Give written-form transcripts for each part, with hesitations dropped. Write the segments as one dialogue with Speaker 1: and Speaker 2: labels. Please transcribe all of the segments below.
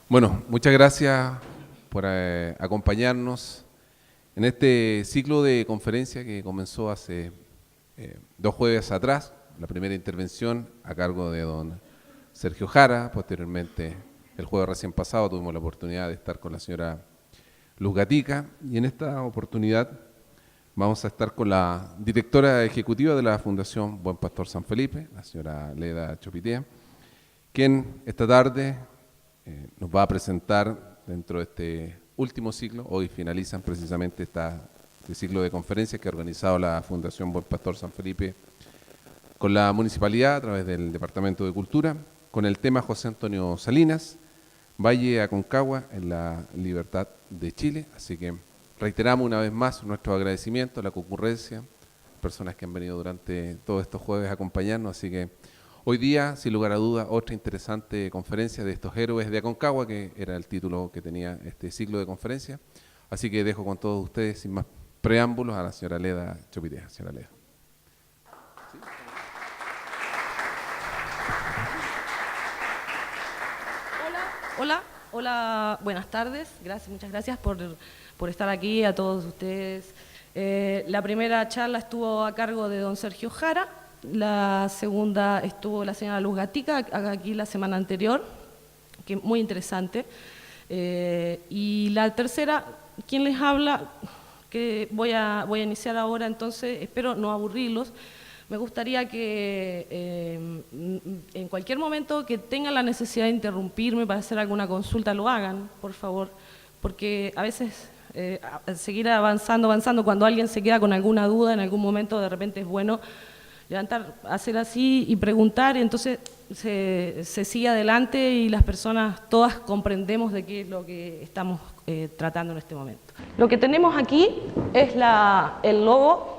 Speaker 1: Bueno, muchas gracias por acompañarnos en este ciclo de conferencia que comenzó hace 2 jueves atrás. La primera intervención a cargo de don Sergio Jara. Posteriormente, el jueves recién pasado, tuvimos la oportunidad de estar con la señora Luz Gatica. Y en esta oportunidad vamos a estar con la directora ejecutiva de la Fundación Buen Pastor San Felipe, la señora Leda Chopitea, quien esta tarde nos va a presentar dentro de este último ciclo. Hoy finalizan precisamente este ciclo de conferencias que ha organizado la Fundación Buen Pastor San Felipe con la municipalidad a través del Departamento de Cultura, con el tema José Antonio Salinas, Valle Aconcagua en la Libertad de Chile. Así que reiteramos una vez más nuestro agradecimiento a la concurrencia, personas que han venido durante todos estos jueves a acompañarnos. Así que hoy día, sin lugar a dudas, otra interesante conferencia de estos héroes de Aconcagua, que era el título que tenía este ciclo de conferencias. Así que dejo con todos ustedes, sin más preámbulos, a la señora Leda Chopitea. Señora Leda.
Speaker 2: Hola, buenas tardes. Muchas gracias por estar aquí, a todos ustedes. La primera charla estuvo a cargo de don Sergio Jara. La segunda estuvo la señora Luz Gatica, aquí la semana anterior, que muy interesante. Y la tercera, ¿quién les habla? Que voy a iniciar ahora, entonces espero no aburrirlos. Me gustaría que en cualquier momento que tengan la necesidad de interrumpirme para hacer alguna consulta, lo hagan, por favor, porque a veces seguir avanzando, cuando alguien se queda con alguna duda, en algún momento de repente es bueno levantar, hacer así y preguntar, y entonces se sigue adelante y las personas todas comprendemos de qué es lo que estamos tratando en este momento. Lo que tenemos aquí es el logo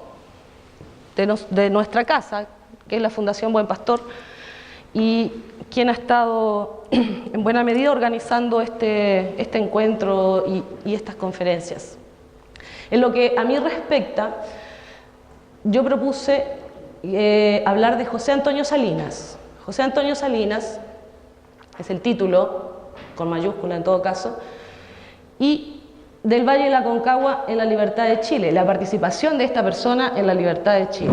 Speaker 2: de nuestra casa, que es la Fundación Buen Pastor, y quien ha estado en buena medida organizando este encuentro y estas conferencias. En lo que a mí respecta, yo propuse hablar de José Antonio Salinas. José Antonio Salinas es el título, con mayúscula en todo caso, y del Valle de la Aconcagua en la Libertad de Chile, la participación de esta persona en la Libertad de Chile.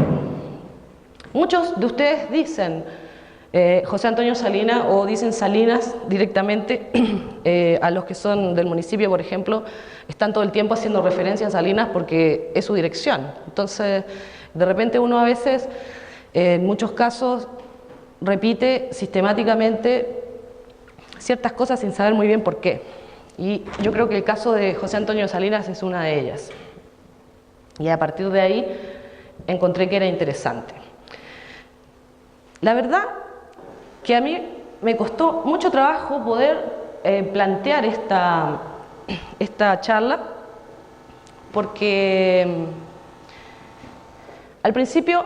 Speaker 2: Muchos de ustedes dicen José Antonio Salinas o dicen Salinas directamente. A los que son del municipio, por ejemplo, están todo el tiempo haciendo referencia a Salinas porque es su dirección. Entonces, de repente uno a veces, en muchos casos, repite sistemáticamente ciertas cosas sin saber muy bien por qué. Y yo creo que el caso de José Antonio Salinas es una de ellas. Y a partir de ahí encontré que era interesante. La verdad que a mí me costó mucho trabajo poder plantear esta charla, porque al principio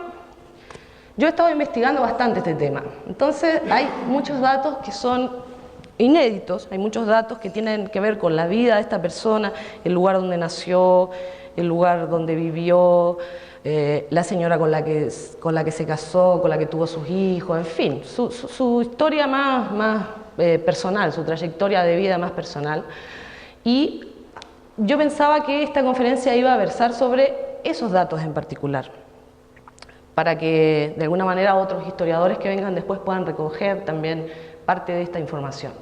Speaker 2: yo he estado investigando bastante este tema. Entonces hay muchos datos que son inéditos, hay muchos datos que tienen que ver con la vida de esta persona, el lugar donde nació, el lugar donde vivió, la señora con la que se casó, con la que tuvo sus hijos, en fin, su historia más personal, su trayectoria de vida más personal. Y yo pensaba que esta conferencia iba a versar sobre esos datos en particular, para que de alguna manera otros historiadores que vengan después puedan recoger también parte de esta información.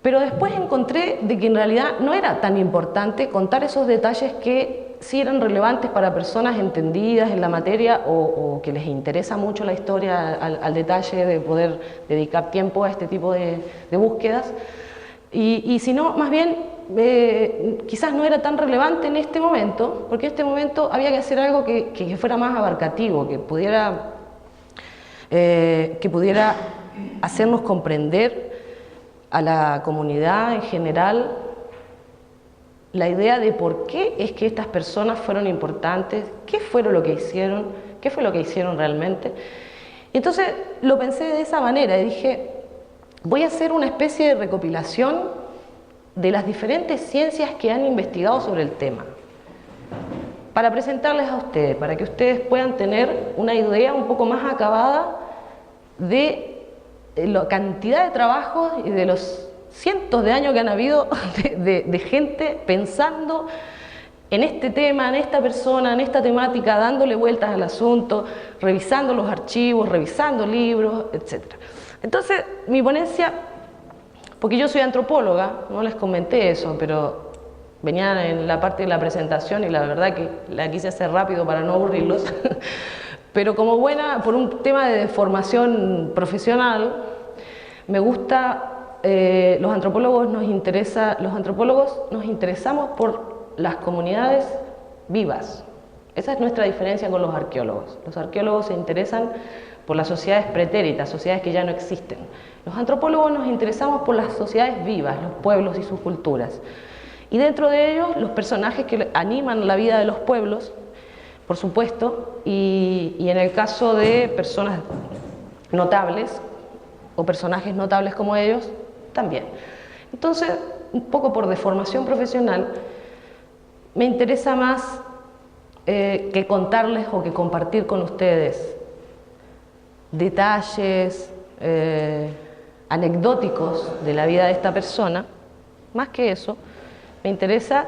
Speaker 2: Pero después encontré de que en realidad no era tan importante contar esos detalles que sí eran relevantes para personas entendidas en la materia o que les interesa mucho la historia al detalle de poder dedicar tiempo a este tipo de búsquedas. Y si no, más bien, quizás no era tan relevante en este momento, porque en este momento había que hacer algo que fuera más abarcativo, que pudiera hacernos comprender a la comunidad en general la idea de por qué es que estas personas fueron importantes, qué fue lo que hicieron realmente. Y entonces lo pensé de esa manera y dije, voy a hacer una especie de recopilación de las diferentes ciencias que han investigado sobre el tema, para presentarles a ustedes, para que ustedes puedan tener una idea un poco más acabada de la cantidad de trabajos y de los cientos de años que han habido de gente pensando en este tema, en esta persona, en esta temática, dándole vueltas al asunto, revisando los archivos, revisando libros, etc. Entonces, mi ponencia, porque yo soy antropóloga, no les comenté eso, pero venía en la parte de la presentación y la verdad que la quise hacer rápido para no aburrirlos, pero como buena, por un tema de formación profesional, me gusta, los antropólogos nos interesamos por las comunidades vivas. Esa es nuestra diferencia con los arqueólogos. Los arqueólogos se interesan por las sociedades pretéritas, sociedades que ya no existen. Los antropólogos nos interesamos por las sociedades vivas, los pueblos y sus culturas. Y dentro de ellos, los personajes que animan la vida de los pueblos, por supuesto, y en el caso de personas notables, o personajes notables como ellos, también. Entonces, un poco por deformación profesional, me interesa más que contarles o que compartir con ustedes detalles anecdóticos de la vida de esta persona. Más que eso, me interesa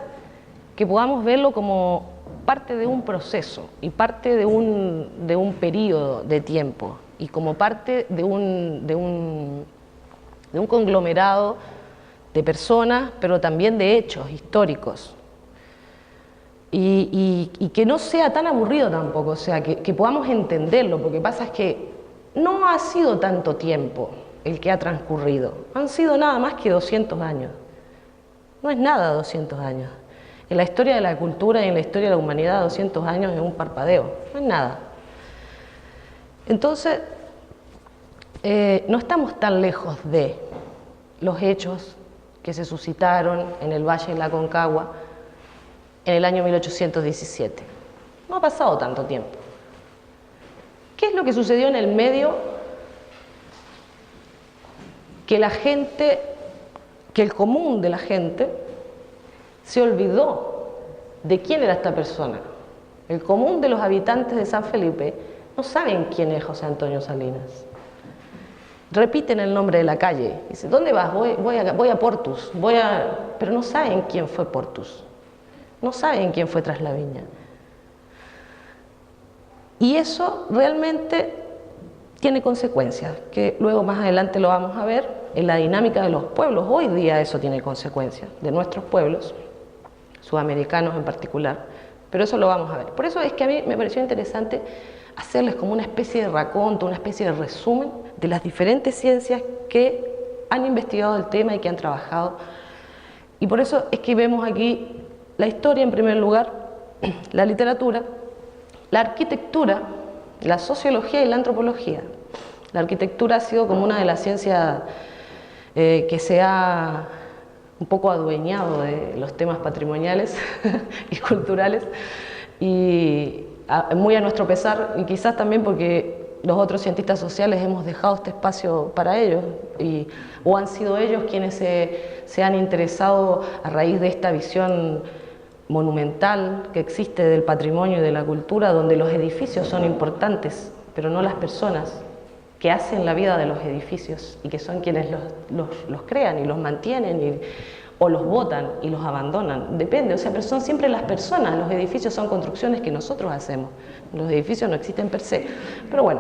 Speaker 2: que podamos verlo como parte de un proceso y parte de un periodo de tiempo y como parte de un conglomerado de personas, pero también de hechos históricos. Y que no sea tan aburrido tampoco, o sea, que podamos entenderlo, porque pasa es que no ha sido tanto tiempo el que ha transcurrido, han sido nada más que 200 años. No es nada 200 años. En la historia de la cultura y en la historia de la humanidad 200 años es un parpadeo, no es nada. Entonces, no estamos tan lejos de los hechos que se suscitaron en el Valle de la Aconcagua en el año 1817. No ha pasado tanto tiempo. ¿Qué es lo que sucedió en el medio? Que la gente, que el común de la gente se olvidó de quién era esta persona. El común de los habitantes de San Felipe no saben quién es José Antonio Salinas. Repiten el nombre de la calle. Dicen, ¿dónde vas? Voy a Portus. Pero no saben quién fue Portus. No saben quién fue Traslaviña. Y eso realmente tiene consecuencias, que luego más adelante lo vamos a ver en la dinámica de los pueblos. Hoy día eso tiene consecuencias, de nuestros pueblos, sudamericanos en particular, pero eso lo vamos a ver. Por eso es que a mí me pareció interesante hacerles como una especie de raconto, una especie de resumen de las diferentes ciencias que han investigado el tema y que han trabajado. Y por eso es que vemos aquí la historia en primer lugar, la literatura, la arquitectura, la sociología y la antropología. La arquitectura ha sido como una de las ciencias que se ha un poco adueñado de los temas patrimoniales y culturales, y muy a nuestro pesar, y quizás también porque los otros cientistas sociales hemos dejado este espacio para ellos, o han sido ellos quienes se han interesado a raíz de esta visión monumental que existe del patrimonio y de la cultura, donde los edificios son importantes, pero no las personas que hacen la vida de los edificios y que son quienes los crean y los mantienen o los botan y los abandonan. Depende, o sea, pero son siempre las personas. Los edificios son construcciones que nosotros hacemos. Los edificios no existen per se. Pero bueno,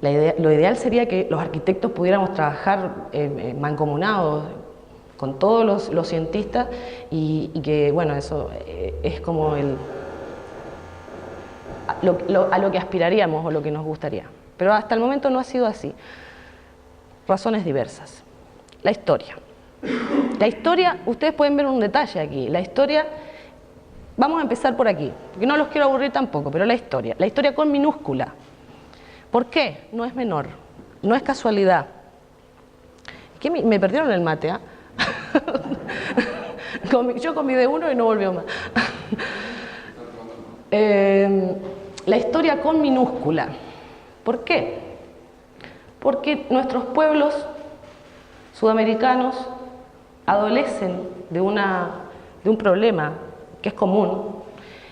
Speaker 2: lo ideal sería que los arquitectos pudiéramos trabajar mancomunados con todos los cientistas y que, bueno, eso es como a lo que aspiraríamos o lo que nos gustaría. Pero hasta el momento no ha sido así. Razones diversas. La historia. La historia, ustedes pueden ver un detalle aquí. La historia, vamos a empezar por aquí, porque no los quiero aburrir tampoco, pero la historia con minúscula. ¿Por qué? No es menor, no es casualidad. ¿Qué me perdieron el mate, ¿ah? Yo comí de uno y no volvió más. La historia con minúscula. ¿Por qué? Porque nuestros pueblos sudamericanos adolecen de un problema que es común,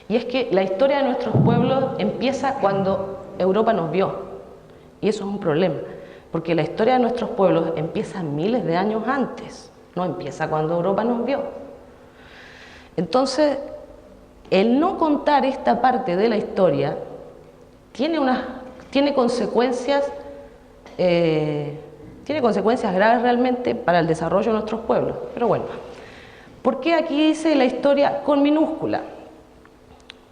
Speaker 2: y es que la historia de nuestros pueblos empieza cuando Europa nos vio, y eso es un problema. porque la historia de nuestros pueblos empieza miles de años antes, no empieza cuando Europa nos vio. Entonces, el no contar esta parte de la historia tiene consecuencias graves realmente para el desarrollo de nuestros pueblos. Pero bueno, ¿por qué aquí dice la historia con minúscula?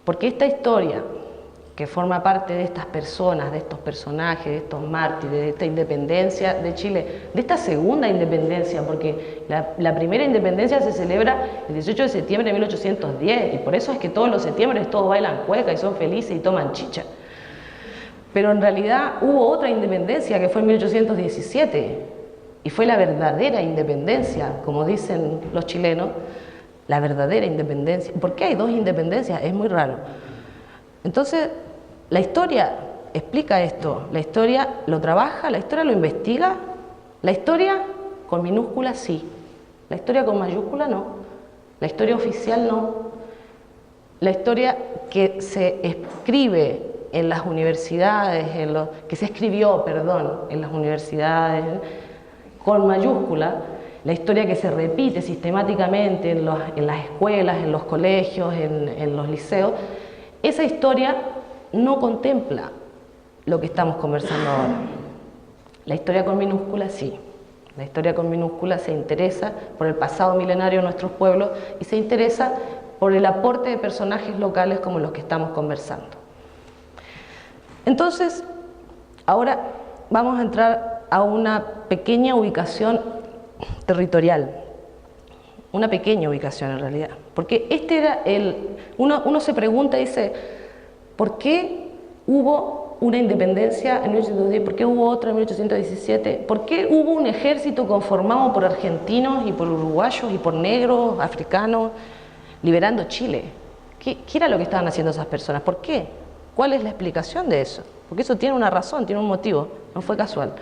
Speaker 2: Porque esta historia, que forma parte de estas personas, de estos personajes, de estos mártires, de esta independencia de Chile, de esta segunda independencia, porque la primera independencia se celebra el 18 de septiembre de 1810, y por eso es que todos los septiembres todos bailan cueca y son felices y toman chicha. Pero en realidad hubo otra independencia que fue en 1817, y fue la verdadera independencia, como dicen los chilenos, la verdadera independencia. ¿Por qué hay dos independencias? Es muy raro. Entonces, la historia explica esto, la historia lo trabaja, la historia lo investiga, la historia con minúscula sí, la historia con mayúscula no, la historia oficial no, la historia que se escribe en las universidades, que se escribió, perdón, en las universidades con mayúscula, la historia que se repite sistemáticamente en las escuelas, en los colegios, en los liceos, esa historia no contempla lo que estamos conversando ahora. La historia con minúscula sí. La historia con minúscula se interesa por el pasado milenario de nuestros pueblos y se interesa por el aporte de personajes locales como los que estamos conversando. Entonces, ahora vamos a entrar a una pequeña ubicación territorial. Una pequeña ubicación en realidad. Porque este era uno se pregunta y dice, ¿por qué hubo una independencia en 1810? ¿Por qué hubo otra en 1817? ¿Por qué hubo un ejército conformado por argentinos y por uruguayos y por negros, africanos, liberando Chile? ¿Qué era lo que estaban haciendo esas personas? ¿Por qué? ¿Cuál es la explicación de eso? Porque eso tiene una razón, tiene un motivo, no fue casual.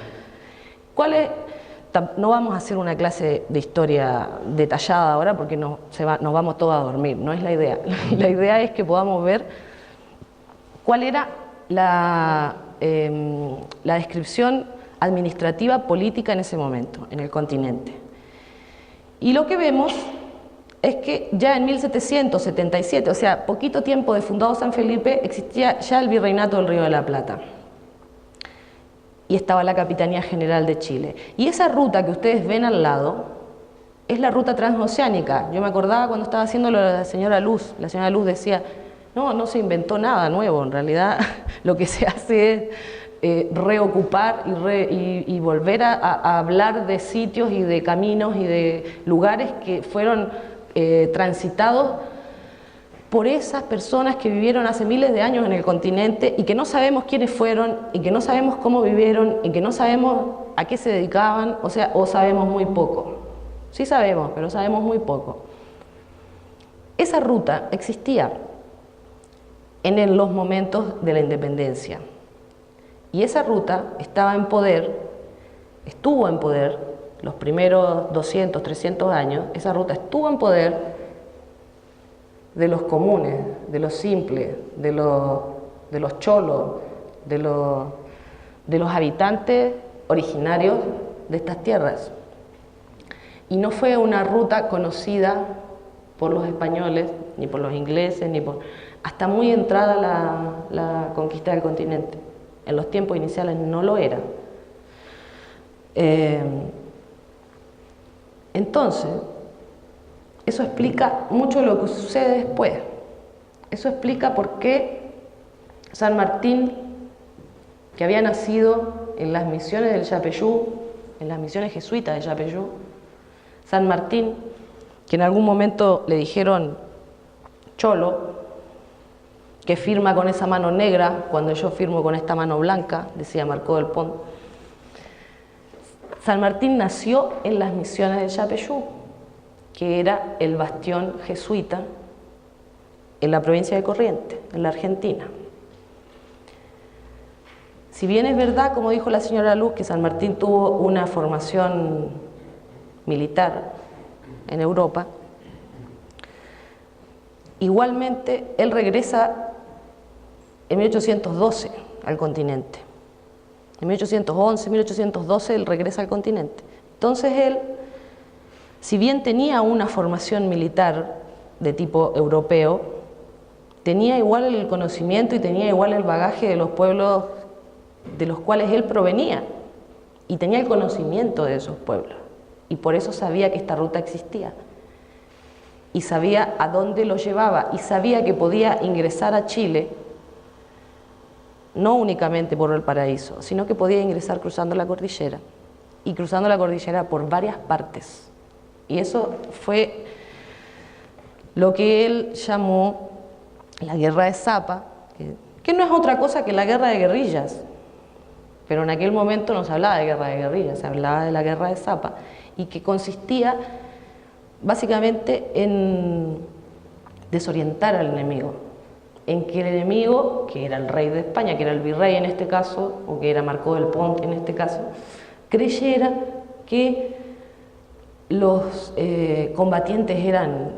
Speaker 2: No vamos a hacer una clase de historia detallada ahora porque nos vamos todos a dormir, no es la idea. La idea es que podamos ver cuál era la descripción administrativa política en ese momento, en el continente. Y lo que vemos es que ya en 1777, o sea, poquito tiempo de fundado San Felipe, existía ya el Virreinato del Río de la Plata. Y estaba la Capitanía General de Chile. Y esa ruta que ustedes ven al lado es la ruta transoceánica. Yo me acordaba cuando estaba haciéndolo la señora Luz. La señora Luz decía, no se inventó nada nuevo. En realidad lo que se hace es reocupar y volver a hablar de sitios y de caminos y de lugares que fueron transitados por esas personas que vivieron hace miles de años en el continente y que no sabemos quiénes fueron y que no sabemos cómo vivieron y que no sabemos a qué se dedicaban, o sabemos muy poco. Sí sabemos, pero sabemos muy poco. Esa ruta existía en los momentos de la independencia y esa ruta estuvo en poder los primeros 200, 300 años, esa ruta estuvo en poder de los comunes, de los simples, de los cholos, de los habitantes originarios de estas tierras. Y no fue una ruta conocida por los españoles, ni por los ingleses, hasta muy entrada la conquista del continente. En los tiempos iniciales no lo era. Entonces, eso explica mucho lo que sucede después. Eso explica por qué San Martín, que había nacido en las misiones del Yapeyú, en las misiones jesuitas de Yapeyú, San Martín, que en algún momento le dijeron cholo, que firma con esa mano negra cuando yo firmo con esta mano blanca, decía Marcó del Pont. San Martín nació en las misiones del Yapeyú, que era el bastión jesuita en la provincia de Corrientes, en la Argentina. Si bien es verdad, como dijo la señora Luz, que San Martín tuvo una formación militar en Europa, igualmente él regresa en 1812 al continente. En 1811, 1812 él regresa al continente. Entonces él, si bien tenía una formación militar de tipo europeo, tenía igual el conocimiento y tenía igual el bagaje de los pueblos de los cuales él provenía, y tenía el conocimiento de esos pueblos, y por eso sabía que esta ruta existía, y sabía a dónde lo llevaba, y sabía que podía ingresar a Chile no únicamente por el Paraíso, sino que podía ingresar cruzando la cordillera, y cruzando la cordillera por varias partes. Y eso fue lo que él llamó la guerra de Zapa, que no es otra cosa que la guerra de guerrillas, pero en aquel momento no se hablaba de guerra de guerrillas, se hablaba de la guerra de Zapa, y que consistía básicamente en desorientar al enemigo, en que el enemigo, que era el rey de España, que era el virrey en este caso, o que era Marcó del Pont en este caso, creyera que los combatientes eran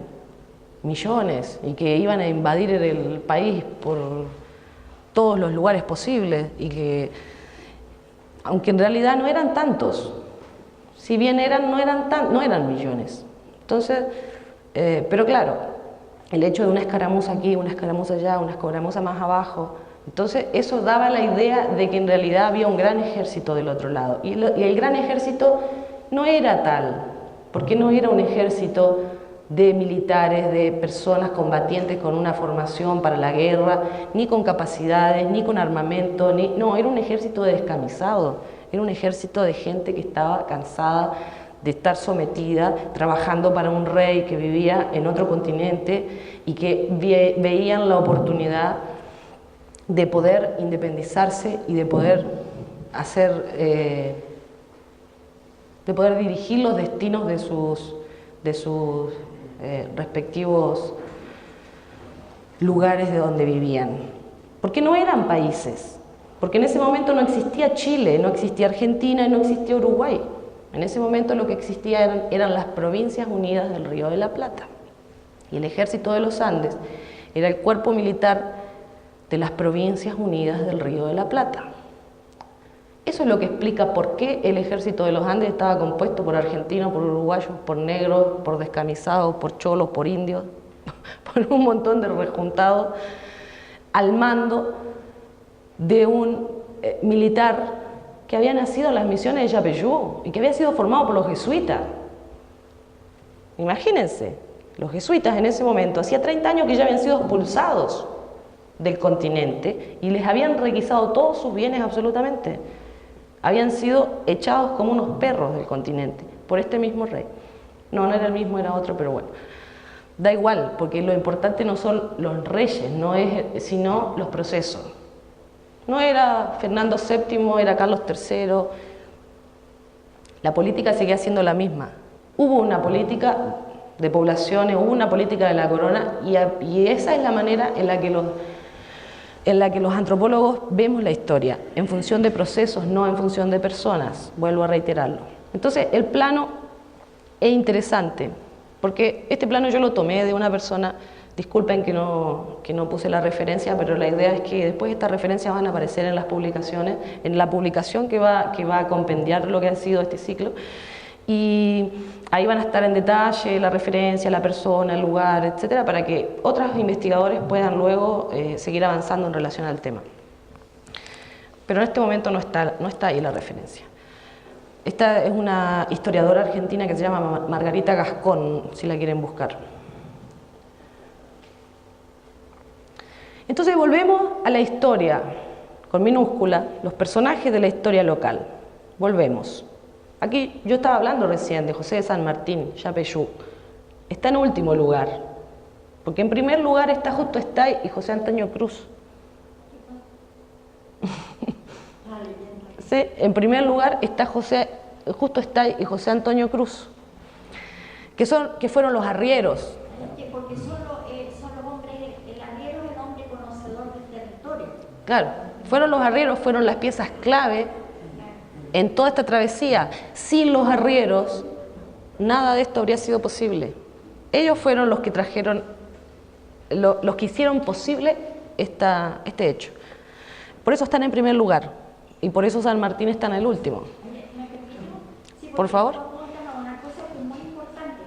Speaker 2: millones y que iban a invadir el país por todos los lugares posibles, y que, aunque en realidad no eran tantos, si bien no eran millones. Entonces, pero claro, el hecho de una escaramuza aquí, una escaramuza allá, una escaramuza más abajo, entonces eso daba la idea de que en realidad había un gran ejército del otro lado, y el gran ejército no era tal, porque no era un ejército de militares, de personas combatientes con una formación para la guerra, ni con capacidades, ni con armamento, no, era un ejército de descamisados, era un ejército de gente que estaba cansada de estar sometida, trabajando para un rey que vivía en otro continente y que veían la oportunidad de poder independizarse y de poder de poder dirigir los destinos de sus respectivos lugares de donde vivían, porque no eran países, porque en ese momento no existía Chile, no existía Argentina y no existía Uruguay. En ese momento lo que existía eran las Provincias Unidas del Río de la Plata, y el Ejército de los Andes era el cuerpo militar de las Provincias Unidas del Río de la Plata. Eso es lo que explica por qué el Ejército de los Andes estaba compuesto por argentinos, por uruguayos, por negros, por descamisados, por cholos, por indios, por un montón de rejuntados, al mando de un militar que había nacido en las misiones de Yapeyú y que había sido formado por los jesuitas. Imagínense, los jesuitas en ese momento, hacía 30 años que ya habían sido expulsados del continente y les habían requisado todos sus bienes absolutamente. Habían sido echados como unos perros del continente por este mismo rey. No era el mismo, era otro, pero bueno. Da igual, porque lo importante no son los reyes, sino los procesos. No era Fernando VII, era Carlos III. La política seguía siendo la misma. Hubo una política de poblaciones, hubo una política de la corona, y esa es la manera en la que los antropólogos vemos la historia, en función de procesos, no en función de personas, vuelvo a reiterarlo. Entonces, el plano es interesante, porque este plano yo lo tomé de una persona, disculpen que no puse la referencia, pero la idea es que después estas referencias van a aparecer en las publicaciones, en la publicación que va a compendiar lo que ha sido este ciclo, y ahí van a estar en detalle la referencia, la persona, el lugar, etcétera, para que otros investigadores puedan luego seguir avanzando en relación al tema. Pero en este momento no está ahí la referencia. Esta es una historiadora argentina que se llama Margarita Gascón, si la quieren buscar. Entonces volvemos a la historia, con minúscula, los personajes de la historia local. Volvemos. Aquí yo estaba hablando recién de José de San Martín, Yapeyú. Está en último lugar, porque en primer lugar está Justo Estay y José Antonio Cruz. Sí, en primer lugar está Justo Estay y José Antonio Cruz, que fueron los arrieros.
Speaker 3: Porque son los hombres, el arriero es el hombre conocedor del territorio.
Speaker 2: Claro, fueron los arrieros, fueron las piezas clave en toda esta travesía. Sin los arrieros, nada de esto habría sido posible. Ellos fueron los que trajeron, los que hicieron posible este hecho. Por eso están en primer lugar, y por eso San Martín está en el último.
Speaker 3: Sí,
Speaker 2: Por
Speaker 3: porque
Speaker 2: favor.
Speaker 3: una cosa que es muy importante.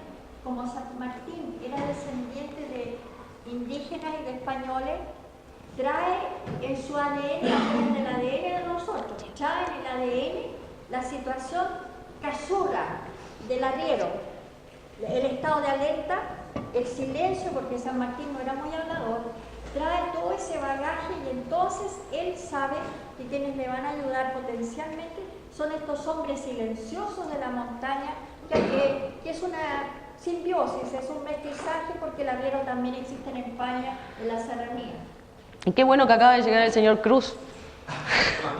Speaker 3: Como San Martín era descendiente de indígenas y de españoles, trae en su ADN, en el ADN de nosotros, trae en el ADN la situación casuga del arriero, el estado de alerta, el silencio, porque San Martín no era muy hablador, trae todo ese bagaje y entonces él sabe que quienes le van a ayudar potencialmente son estos hombres silenciosos de la montaña, que es una simbiosis, es un mestizaje, porque el arriero también existe en España, en la serranía.
Speaker 2: Y qué bueno que acaba de llegar el señor Cruz,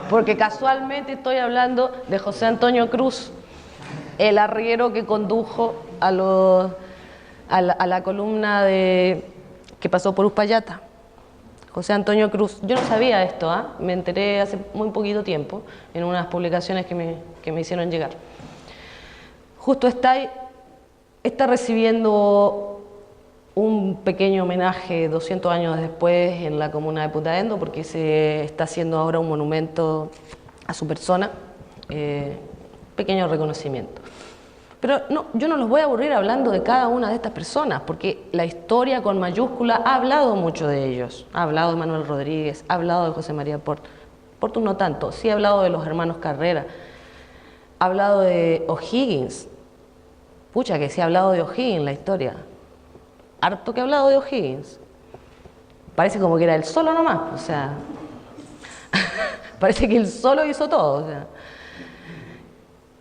Speaker 2: porque casualmente estoy hablando de José Antonio Cruz, el arriero que condujo a la columna que pasó por Uspallata. José Antonio Cruz. Yo no sabía esto, me enteré hace muy poquito tiempo en unas publicaciones que me hicieron llegar. Justo está recibiendo un pequeño homenaje 200 años después en la comuna de Putaendo, porque se está haciendo ahora un monumento a su persona, pequeño reconocimiento. Pero no, yo no los voy a aburrir hablando de cada una de estas personas, porque la historia con mayúscula ha hablado mucho de ellos. Ha hablado de Manuel Rodríguez, ha hablado de José María Portus no tanto, sí ha hablado de los hermanos Carrera, ha hablado de O'Higgins. Pucha, que sí ha hablado de O'Higgins la historia. Harto que ha hablado de O'Higgins. Parece como que era él solo nomás, o sea, parece que él solo hizo todo, o sea.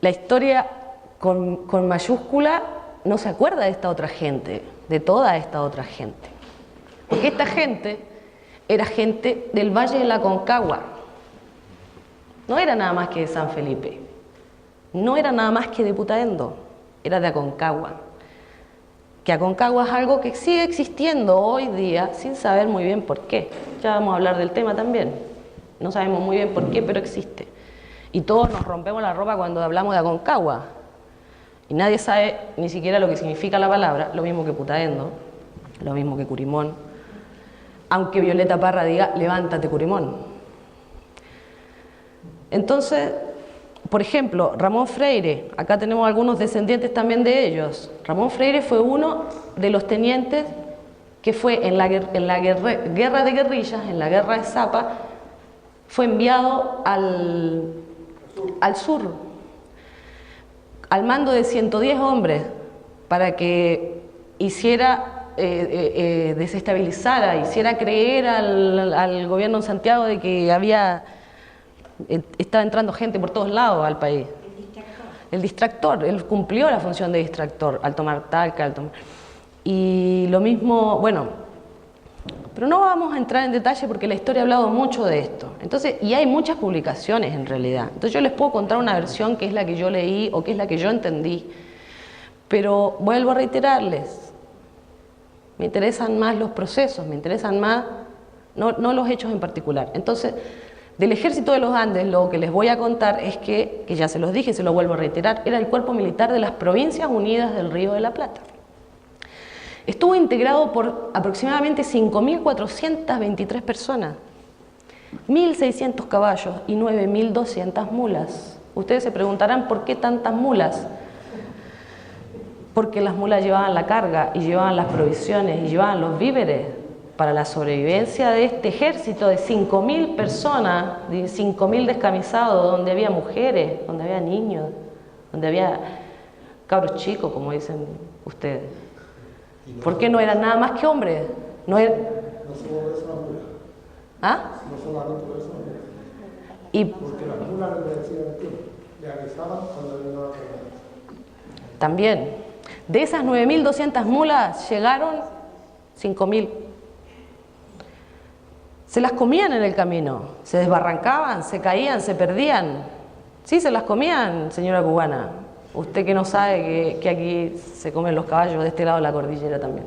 Speaker 2: La historia con mayúscula no se acuerda de esta otra gente, de toda esta otra gente. Porque esta gente era gente del Valle de la Aconcagua. No era nada más que de San Felipe. No era nada más que de Putaendo. Era de Aconcagua. Que Aconcagua es algo que sigue existiendo hoy día sin saber muy bien por qué. Ya vamos a hablar del tema también. No sabemos muy bien por qué, pero existe. Y todos nos rompemos la ropa cuando hablamos de Aconcagua. Y nadie sabe ni siquiera lo que significa la palabra, lo mismo que Putaendo, lo mismo que Curimón. Aunque Violeta Parra diga, levántate Curimón. Entonces, por ejemplo, Ramón Freire, acá tenemos algunos descendientes también de ellos. Ramón Freire fue uno de los tenientes que fue en la guerra de guerrillas, en la guerra de Zapa, fue enviado al sur, al mando de 110 hombres, para que hiciera, desestabilizara, hiciera creer al gobierno en Santiago de que estaba entrando gente por todos lados al país. El distractor, él cumplió la función de distractor al tomar Talca, y lo mismo, bueno, pero no vamos a entrar en detalle porque la historia ha hablado mucho de esto. Entonces, y hay muchas publicaciones en realidad. Entonces yo les puedo contar una versión que es la que yo leí o que es la que yo entendí. Pero vuelvo a reiterarles, me interesan más los procesos, me interesan más, no los hechos en particular. Entonces, del Ejército de los Andes, lo que les voy a contar es que ya se los dije, se lo vuelvo a reiterar, era el Cuerpo Militar de las Provincias Unidas del Río de la Plata. Estuvo integrado por aproximadamente 5.423 personas, 1.600 caballos y 9.200 mulas. Ustedes se preguntarán por qué tantas mulas. Porque las mulas llevaban la carga y llevaban las provisiones y llevaban los víveres para la sobrevivencia de este ejército de 5.000 personas, de 5.000 descamisados, donde había mujeres, donde había niños, donde había cabros chicos, como dicen ustedes. ¿Por qué no eran nada más que hombres? No solo eso la mula. ¿Ah? No solamente por eso la mula. Porque las mulas le avisaban cuando venía la carga. También. De esas 9.200 mulas llegaron 5.000. Se las comían en el camino, se desbarrancaban, se caían, se perdían. Sí, se las comían, señora cubana. Usted que no sabe que aquí se comen los caballos de este lado de la cordillera también.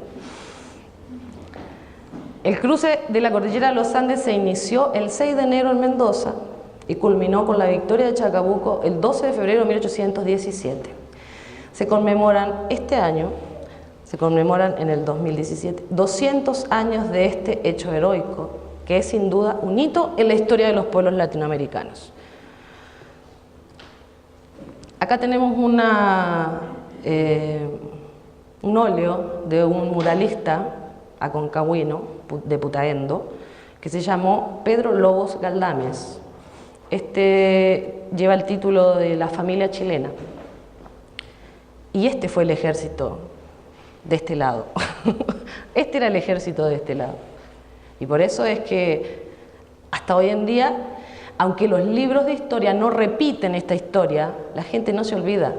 Speaker 2: El cruce de la cordillera de los Andes se inició el 6 de enero en Mendoza y culminó con la victoria de Chacabuco el 12 de febrero de 1817. Se conmemoran este año, se conmemoran en el 2017, 200 años de este hecho heroico, que es sin duda un hito en la historia de los pueblos latinoamericanos. Acá tenemos un óleo de un muralista aconcagüino de Putaendo que se llamó Pedro Lobos Galdames. Este lleva el título de la familia chilena. Y este fue el ejército de este lado. Este era el ejército de este lado. Y por eso es que hasta hoy en día, aunque los libros de historia no repiten esta historia, la gente no se olvida,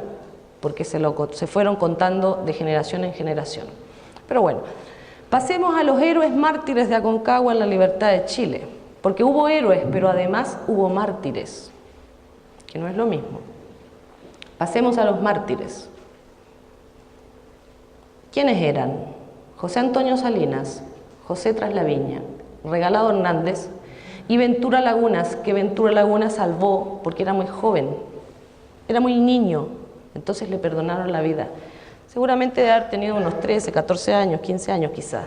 Speaker 2: porque se fueron contando de generación en generación. Pero bueno, pasemos a los héroes mártires de Aconcagua en la libertad de Chile, porque hubo héroes, pero además hubo mártires, que no es lo mismo. Pasemos a los mártires. ¿Quiénes eran? José Antonio Salinas, José Traslaviña, Regalado Hernández y Ventura Lagunas, que Ventura Lagunas salvó porque era muy joven, era muy niño, entonces le perdonaron la vida. Seguramente de haber tenido unos 13, 14 años, 15 años quizás.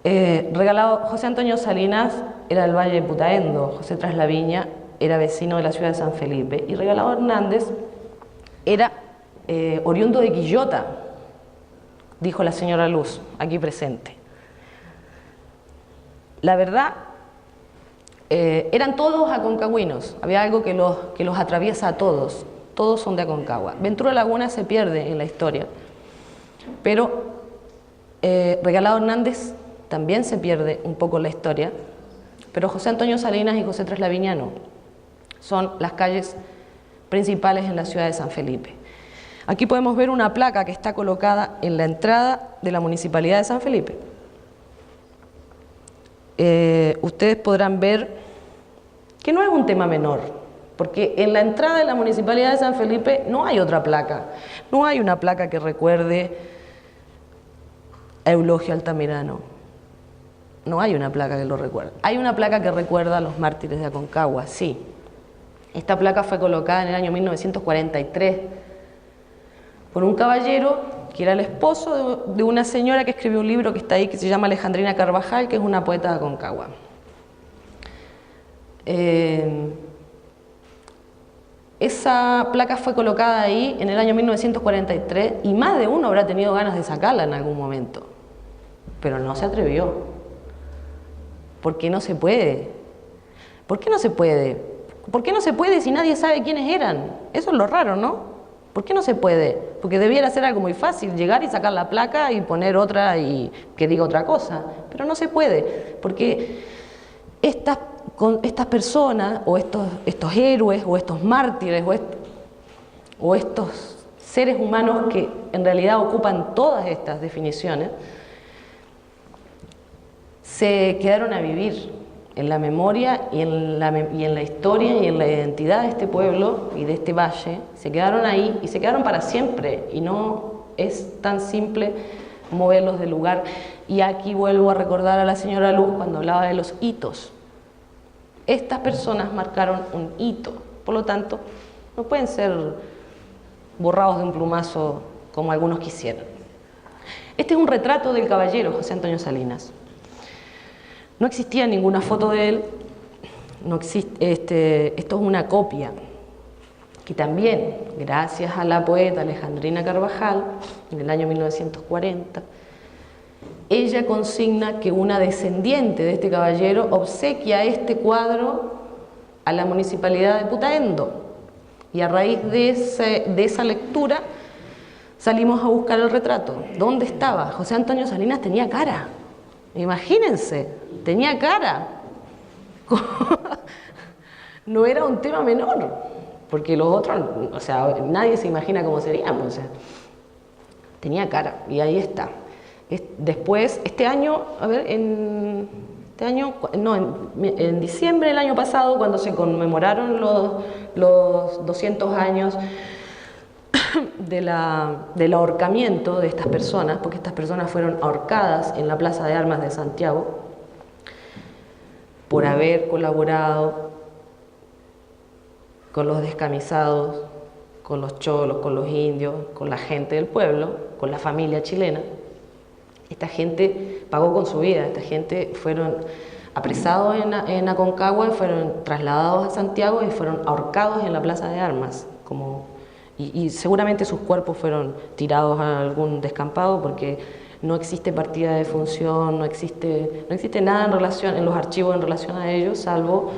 Speaker 2: José Antonio Salinas era del Valle de Putaendo, José Traslaviña era vecino de la ciudad de San Felipe y Regalado Hernández era oriundo de Quillota, dijo la señora Luz, aquí presente. La verdad, eran todos aconcagüinos, había algo que los atraviesa a todos son de Aconcagua. Ventura Laguna se pierde en la historia, pero Regalado Hernández también se pierde un poco en la historia, pero José Antonio Salinas y José Traslaviña no, son las calles principales en la ciudad de San Felipe. Aquí podemos ver una placa que está colocada en la entrada de la Municipalidad de San Felipe. Ustedes podrán ver que no es un tema menor, porque en la entrada de la Municipalidad de San Felipe no hay otra placa, no hay una placa que recuerde a Eulogio Altamirano, no hay una placa que lo recuerde. Hay una placa que recuerda a los mártires de Aconcagua, sí. Esta placa fue colocada en el año 1943 por un caballero que era el esposo de una señora que escribió un libro que está ahí, que se llama Alejandrina Carvajal, que es una poeta de Aconcagua. Esa placa fue colocada ahí en el año 1943 y más de uno habrá tenido ganas de sacarla en algún momento, pero no se atrevió, porque no se puede. ¿Por qué no se puede? ¿Por qué no se puede si nadie sabe quiénes eran? Eso es lo raro, ¿no? ¿Por qué no se puede? Porque debiera ser algo muy fácil, llegar y sacar la placa y poner otra y que diga otra cosa, pero no se puede, porque estas personas o estos héroes o estos mártires o estos seres humanos que en realidad ocupan todas estas definiciones se quedaron a vivir en la memoria y en la historia y en la identidad de este pueblo y de este valle, se quedaron ahí y se quedaron para siempre, y no es tan simple moverlos del lugar. Y aquí vuelvo a recordar a la señora Luz cuando hablaba de los hitos. Estas personas marcaron un hito, por lo tanto, no pueden ser borrados de un plumazo como algunos quisieran. Este es un retrato del caballero José Antonio Salinas. No existía ninguna foto de él, no existe, esto es una copia, que también, gracias a la poeta Alejandrina Carvajal, en el año 1940, ella consigna que una descendiente de este caballero obsequia este cuadro a la Municipalidad de Putaendo, y a raíz de esa lectura salimos a buscar el retrato. ¿Dónde estaba? José Antonio Salinas tenía cara. Imagínense, tenía cara. No era un tema menor, porque los otros, o sea, nadie se imagina cómo seríamos, o sea, tenía cara, y ahí está. Después, este año, en diciembre del año pasado, cuando se conmemoraron los 200 años del ahorcamiento de estas personas, porque estas personas fueron ahorcadas en la Plaza de Armas de Santiago por haber colaborado con los descamisados, con los cholos, con los indios, con la gente del pueblo, con la familia chilena. Esta gente pagó con su vida, esta gente fueron apresados en Aconcagua y fueron trasladados a Santiago y fueron ahorcados en la Plaza de Armas, y seguramente sus cuerpos fueron tirados a algún descampado, porque no existe partida de defunción, no existe nada en los archivos en relación a ellos, salvo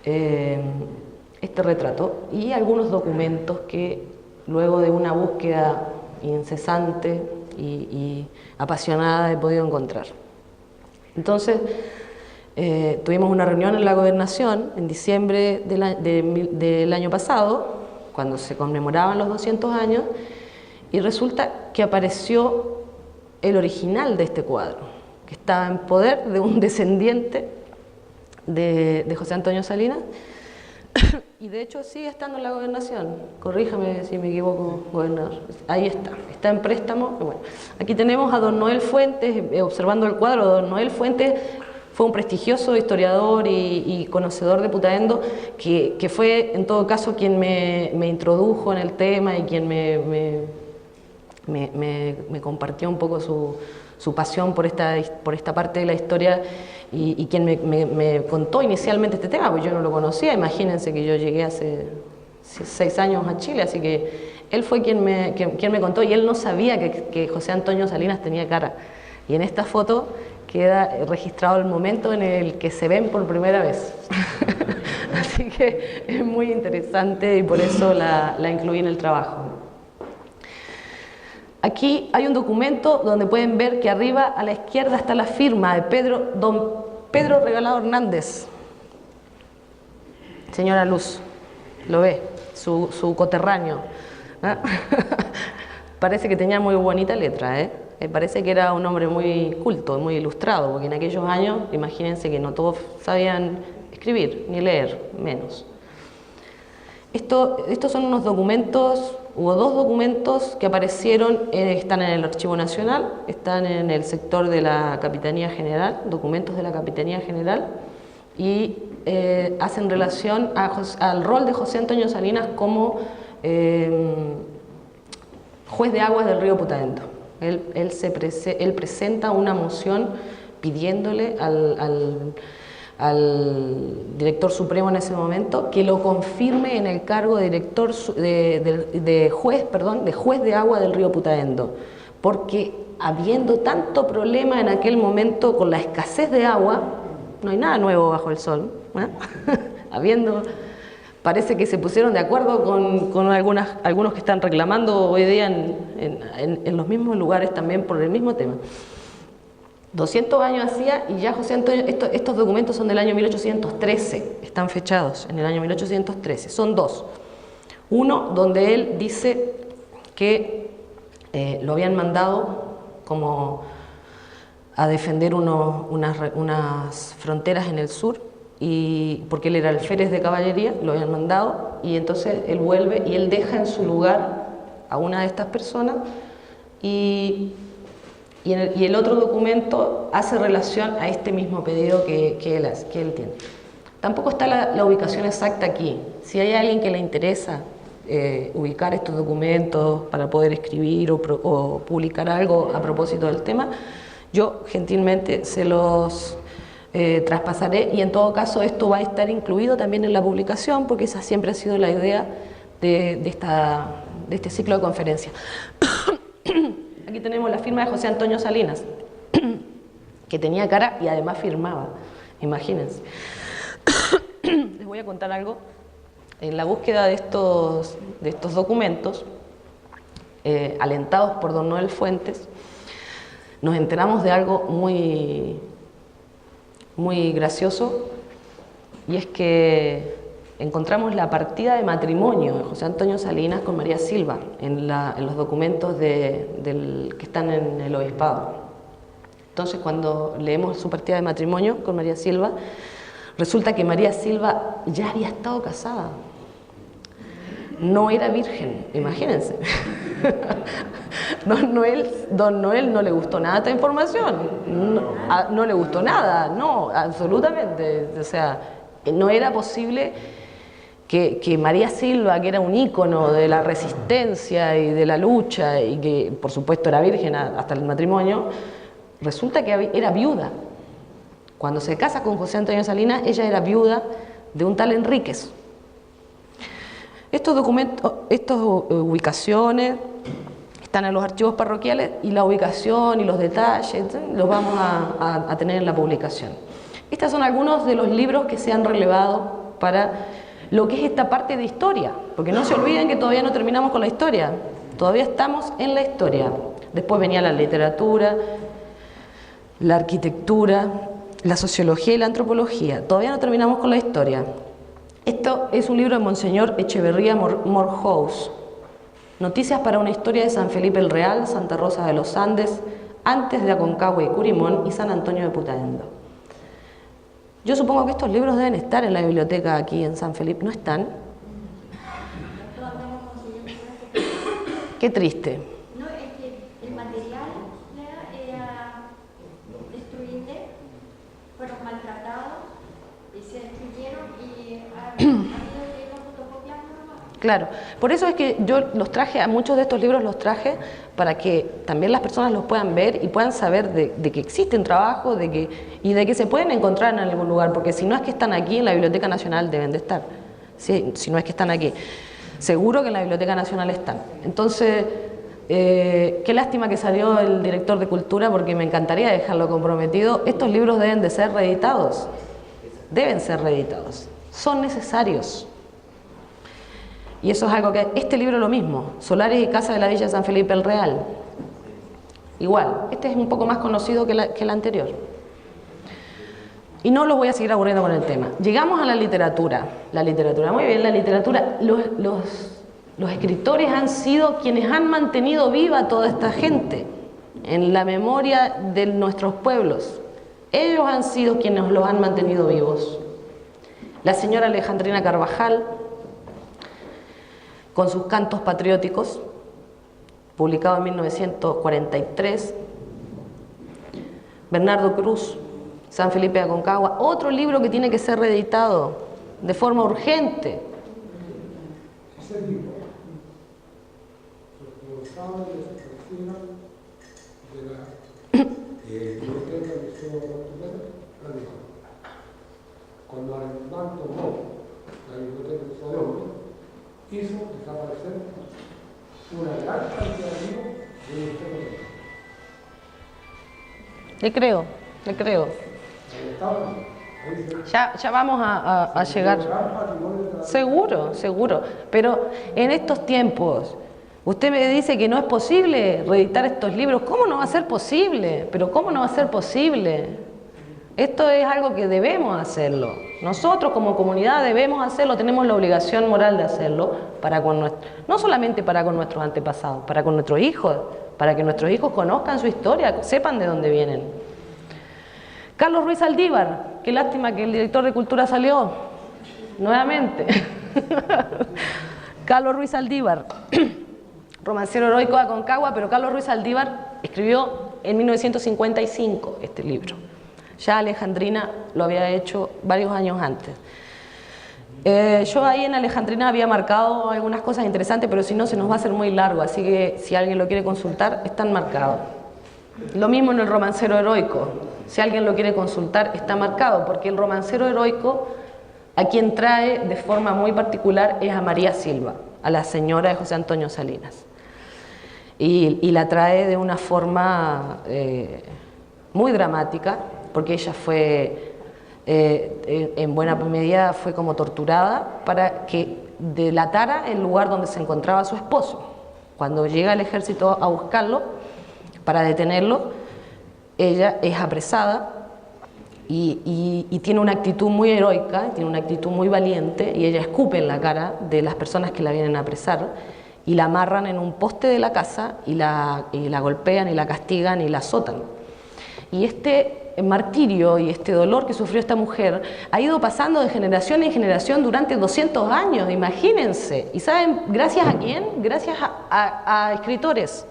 Speaker 2: este retrato y algunos documentos que luego de una búsqueda incesante y apasionada he podido encontrar. Entonces, tuvimos una reunión en la Gobernación en diciembre del año pasado, cuando se conmemoraban los 200 años, y resulta que apareció el original de este cuadro, que estaba en poder de un descendiente de José Antonio Salinas, y de hecho sigue estando en la Gobernación. Corríjame si me equivoco, gobernador. Ahí está en préstamo. Bueno, aquí tenemos a don Noel Fuentes, observando el cuadro. Don Noel Fuentes fue un prestigioso historiador y conocedor de Putaendo, que fue en todo caso quien me introdujo en el tema y quien me compartió un poco su pasión por esta parte de la historia, y quien me contó inicialmente este tema, pues yo no lo conocía. Imagínense que yo llegué hace 6 años a Chile, así que él fue quien me contó, y él no sabía que José Antonio Salinas tenía cara. Y en esta foto queda registrado el momento en el que se ven por primera vez. Así que es muy interesante y por eso la incluí en el trabajo. Aquí hay un documento donde pueden ver que arriba a la izquierda está la firma de don Pedro Regalado Hernández. Señora Luz, lo ve, su coterráneo. ¿Eh? Parece que tenía muy bonita letra, ¿eh? Parece que era un hombre muy culto, muy ilustrado, porque en aquellos años, imagínense que no todos sabían escribir ni leer, menos. Estos son unos documentos, hubo 2 documentos que aparecieron, están en el Archivo Nacional, están en el sector de la Capitanía General, documentos de la Capitanía General, y hacen relación al rol de José Antonio Salinas como juez de aguas del río Putaendo. Él presenta una moción pidiéndole al director supremo en ese momento que lo confirme en el cargo de juez de agua del río Putaendo, porque habiendo tanto problema en aquel momento con la escasez de agua, no hay nada nuevo bajo el sol, ¿eh? Parece que se pusieron de acuerdo con algunos que están reclamando hoy día en los mismos lugares también por el mismo tema. 200 años hacía, y ya José Antonio, estos documentos son del año 1813, están fechados en el año 1813, son 2. Uno donde él dice que lo habían mandado como a defender unas fronteras en el sur, y porque él era alférez de caballería, lo habían mandado, y entonces él vuelve y él deja en su lugar a una de estas personas, y el otro documento hace relación a este mismo pedido que él tiene. Tampoco está la ubicación exacta aquí. Si hay alguien que le interesa ubicar estos documentos para poder escribir o publicar algo a propósito del tema, yo gentilmente se los traspasaré, y en todo caso esto va a estar incluido también en la publicación, porque esa siempre ha sido la idea de este ciclo de conferencias. Aquí tenemos la firma de José Antonio Salinas, que tenía cara y además firmaba, imagínense. Les voy a contar algo. En la búsqueda de estos documentos, alentados por don Noel Fuentes, nos enteramos de algo muy gracioso, y es que encontramos la partida de matrimonio de José Antonio Salinas con María Silva en los documentos que están en el obispado. Entonces, cuando leemos su partida de matrimonio con María Silva, resulta que María Silva ya había estado casada, no era virgen, imagínense. Don Noel no le gustó nada esta información, no le gustó nada, no, absolutamente. O sea, no era posible que María Silva, que era un ícono de la resistencia y de la lucha, y que por supuesto era virgen hasta el matrimonio, resulta que era viuda. Cuando se casa con José Antonio Salinas, ella era viuda de un tal Enríquez. Estos documentos, estas ubicaciones están en los archivos parroquiales y la ubicación y los detalles los vamos a tener en la publicación. Estos son algunos de los libros que se han relevado para lo que es esta parte de historia, porque no se olviden que todavía no terminamos con la historia, todavía estamos en la historia. Después venía la literatura, la arquitectura, la sociología y la antropología. Todavía no terminamos con la historia. Esto es un libro de Monseñor Echeverría Morehouse. Noticias para una historia de San Felipe el Real, Santa Rosa de los Andes, antes de Aconcagua y Curimón y San Antonio de Putaendo. Yo supongo que estos libros deben estar en la biblioteca aquí en San Felipe. ¿No están? Qué triste.
Speaker 3: No, es que el material era destruible, fueron maltratados y se destruyeron y ha habido que irlos fotocopiando nomás.
Speaker 2: Claro, por eso es que yo los traje, a muchos de estos libros los traje para que también las personas los puedan ver y puedan saber de que existe un trabajo y de que se pueden encontrar en algún lugar, porque si no es que están aquí, en la Biblioteca Nacional deben de estar, si no es que están aquí. Seguro que en la Biblioteca Nacional están. Entonces, qué lástima que salió el director de Cultura, porque me encantaría dejarlo comprometido. Estos libros deben de ser reeditados, deben ser reeditados, son necesarios. Y eso es algo que, este libro lo mismo, Solares y Casa de la Villa de San Felipe el Real. Igual, este es un poco más conocido que el anterior. Y no los voy a seguir aburriendo con el tema. Llegamos a la literatura. La literatura, muy bien, la literatura. Los escritores han sido quienes han mantenido viva a toda esta gente en la memoria de nuestros pueblos. Ellos han sido quienes los han mantenido vivos. La señora Alejandrina Carvajal, con sus cantos patrióticos, publicado en 1943. Bernardo Cruz, San Felipe de Aconcagua, otro libro que tiene que ser reeditado de forma urgente.
Speaker 4: Ese libro, sobre los de la biblioteca del Liceo Portugués, dijo: cuando Alemán tomó la biblioteca del Liceo, hizo desaparecer una gran cantidad de libros de la historia.
Speaker 2: Le creo. Ya vamos a llegar. Seguro. Pero en estos tiempos, usted me dice que no es posible reeditar estos libros. ¿Cómo no va a ser posible? ¿Pero cómo no va a ser posible? Esto es algo que debemos hacerlo. Nosotros como comunidad debemos hacerlo, tenemos la obligación moral de hacerlo, no solamente para con nuestros antepasados, para con nuestros hijos, para que nuestros hijos conozcan su historia, sepan de dónde vienen. Carlos Ruiz Aldívar, qué lástima que el director de Cultura salió, nuevamente. Carlos Ruiz Aldívar, romancero heroico de Aconcagua, pero Carlos Ruiz Aldívar escribió en 1955 este libro. Ya Alejandrina lo había hecho varios años antes. Yo ahí en Alejandrina había marcado algunas cosas interesantes, pero si no se nos va a hacer muy largo, así que si alguien lo quiere consultar, están marcados. Lo mismo en el romancero heroico, si alguien lo quiere consultar, está marcado, porque el romancero heroico a quien trae de forma muy particular es a María Silva, a la señora de José Antonio Salinas. Y la trae de una forma muy dramática, porque ella fue, en buena medida, fue como torturada para que delatara el lugar donde se encontraba su esposo. Cuando llega el ejército a buscarlo, para detenerlo, ella es apresada y tiene una actitud muy heroica, tiene una actitud muy valiente, y ella escupe en la cara de las personas que la vienen a apresar y la amarran en un poste de la casa y la golpean y la castigan y la azotan. Y este martirio y este dolor que sufrió esta mujer ha ido pasando de generación en generación durante 200 años, imagínense. ¿Y saben gracias a quién? Gracias a escritores.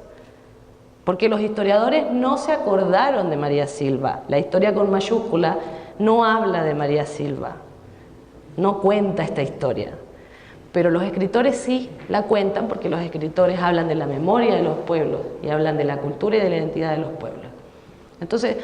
Speaker 2: Porque los historiadores no se acordaron de María Silva. La historia con mayúscula no habla de María Silva, no cuenta esta historia. Pero los escritores sí la cuentan, porque los escritores hablan de la memoria de los pueblos y hablan de la cultura y de la identidad de los pueblos. Entonces,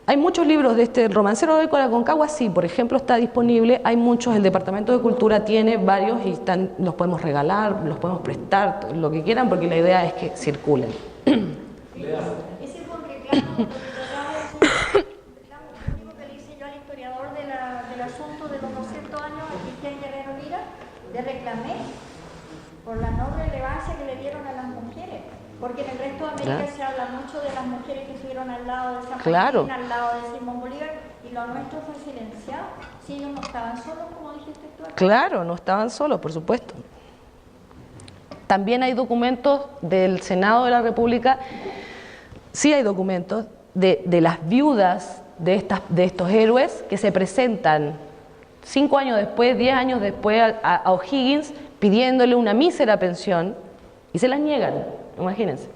Speaker 2: Hay muchos libros de este romancero heroico de la Aconcagua, sí, por ejemplo, está disponible, hay muchos, el Departamento de Cultura tiene varios y los podemos regalar, los podemos prestar, lo que quieran, porque la idea es que circulen.
Speaker 3: Ese fue un reclamo, único que le hice yo al historiador del asunto de los 200 años a Cristian Guerrero Lira, le reclamé por la no relevancia que le dieron a las mujeres. Porque en el resto de América se habla mucho de las mujeres que estuvieron al lado de San Martín, al lado de Simón Bolívar, y lo nuestro fue silenciado. Si ellos no estaban solos, como dijiste tú.
Speaker 2: Claro, no estaban solos, por supuesto. También hay documentos del Senado de la República, sí hay documentos de las viudas de estos héroes que se presentan 5 años después, 10 años después a O'Higgins pidiéndole una mísera pensión y se las niegan. Imagínense.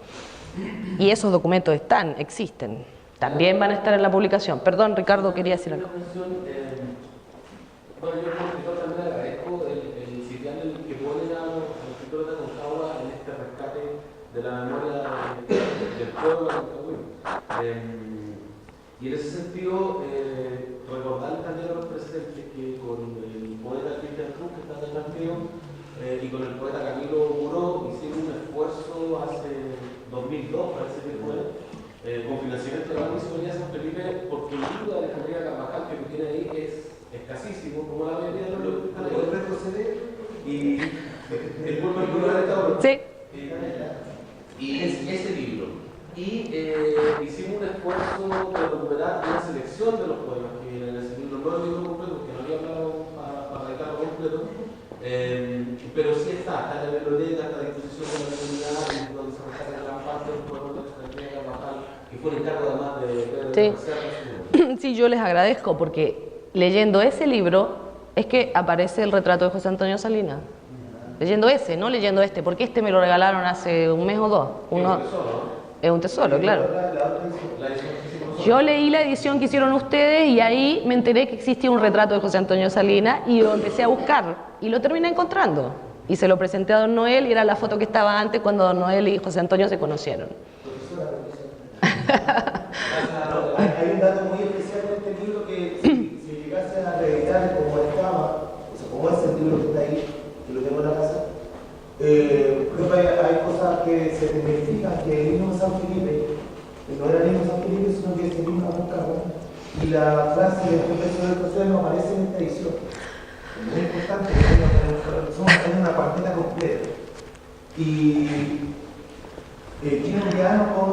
Speaker 2: Y esos documentos existen. También van a estar en la publicación. Perdón, Ricardo, quería decir algo.
Speaker 1: Bueno, yo como escritor también agradezco el sitial que ponen a los escritores de Aconcagua en este rescate de la memoria del pueblo de Aconcagua. Y en ese sentido, recordar también a los presentes que con el poeta Cristian Cruz, que está detrás mío, y con el poeta Camilo Muro hicimos un esfuerzo hace 2002, parece que fue, con financiamiento de la Municipalidad de San Felipe, porque el libro de Alejandría Carvajal que tiene ahí es escasísimo, como la mayoría de los libros que están ahí. ¿Puedes retroceder? Y el pueblo del libro de Estado.
Speaker 2: Sí.
Speaker 1: Y ese libro. Y hicimos un esfuerzo por recuperar una selección de los poemas que vienen en ese libro, no el libro completo, porque no había hablado para dedicarlo completo. Pero sí está en la biblioteca, está a disposición de la comunidad, donde se rescata gran parte del pueblo de Alejandría Carvajal, que fue el encargo además de
Speaker 2: Sí, yo les agradezco porque leyendo ese libro es que aparece el retrato de José Antonio Salinas. Leyendo ese, no leyendo este, porque este me lo regalaron hace un mes o dos. Es un tesoro, claro. Yo leí la edición que hicieron ustedes y ahí me enteré que existía un retrato de José Antonio Salinas y lo empecé a buscar y lo terminé encontrando. Y se lo presenté a don Noel y era la foto que estaba antes cuando don Noel y José Antonio se conocieron.
Speaker 5: Hay un dato muy especial en este libro que si llegase a reeditar como estaba, o sea, como es el libro que está ahí, que lo tengo en la casa, creo que hay cosas que se identifican que el himno de San Felipe, que no era el himno de San Felipe, sino que es el himno de Aconcagua, y la frase de profesor del proceso no aparece en esta edición. Es muy importante que somos una cuarteta completa. Y tiene un piano con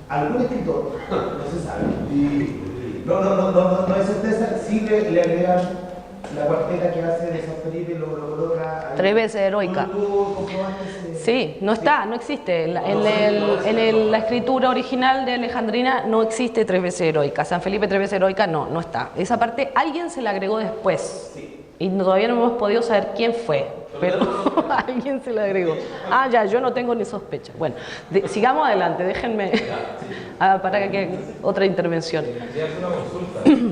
Speaker 5: algún escritor, no se sabe. Y no hay certeza, sí le agregan la cuarteta que hace de San Felipe, lo coloca ahí.
Speaker 2: 3 veces heroica. Sí, no está, no existe. En la escritura original de Alejandrina no existe 3 veces heroica. San Felipe 3 veces heroica no está. Esa parte alguien se la agregó después. Y todavía no hemos podido saber quién fue, pero alguien se la agregó. Ah, ya, yo no tengo ni sospecha. Bueno, sigamos adelante, déjenme para que haya otra intervención.
Speaker 6: Quería hacer una consulta. Yo soy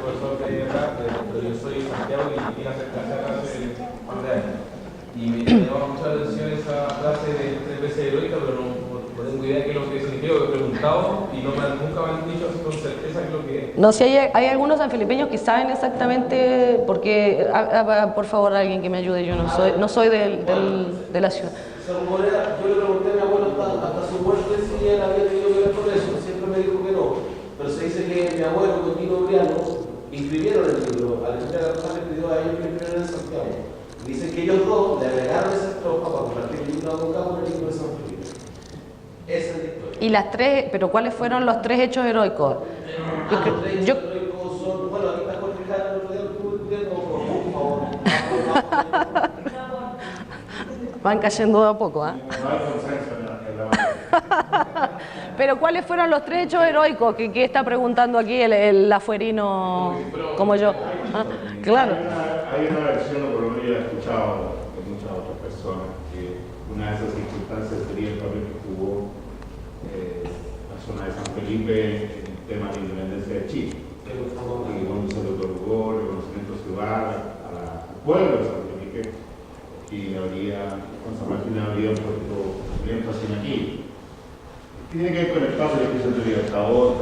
Speaker 6: profesor que hay acá, pero yo soy Santiago y vine a hacer clase acá hace un par de años. Y me llamaba mucho la atención esa frase de 3 veces heroica, pero no tengo idea de qué es lo que significa, lo he preguntado y nunca me han dicho así con certeza qué es lo que es.
Speaker 2: No, si hay algunos sanfelipeños que saben exactamente, porque, por favor, alguien que me ayude, yo no soy de la ciudad.
Speaker 1: Yo le pregunté a mi abuelo hasta su muerte si él había tenido que ver con eso, siempre me dijo que no. Pero se dice que mi abuelo, Contino Briano, inscribieron el libro, Alejandría Carvajal le pidió a ellos que inscribieran en Santiago. Dicen que ellos dos le agregaron esa estrofa para compartir el libro de Aconcagua con el libro de San Felipe. Esa es la historia.
Speaker 2: Y las 3, pero ¿cuáles fueron los 3 hechos heroicos?
Speaker 1: Los 3 hechos heroicos son, bueno, aquí está Jorge Jara, el otro día lo estuve estudiando, por favor.
Speaker 2: Van cayendo de a poco, ¿eh?
Speaker 6: No hay consenso en la
Speaker 2: Pero ¿cuáles fueron los 3 hechos heroicos que está preguntando aquí el afuerino como yo? ¿Ah? Claro.
Speaker 6: Hay una versión, o por lo menos yo la he escuchado de muchas otras personas, que una de esas circunstancias sería el papel que jugó la zona de San Felipe en el tema de la independencia de Chile. Y cuando se le otorgó el reconocimiento ciudadano al pueblo de San Felipe, y con San Martín habría puesto viento sin aquí. tiene que ver con el espacio de expresión de libertador.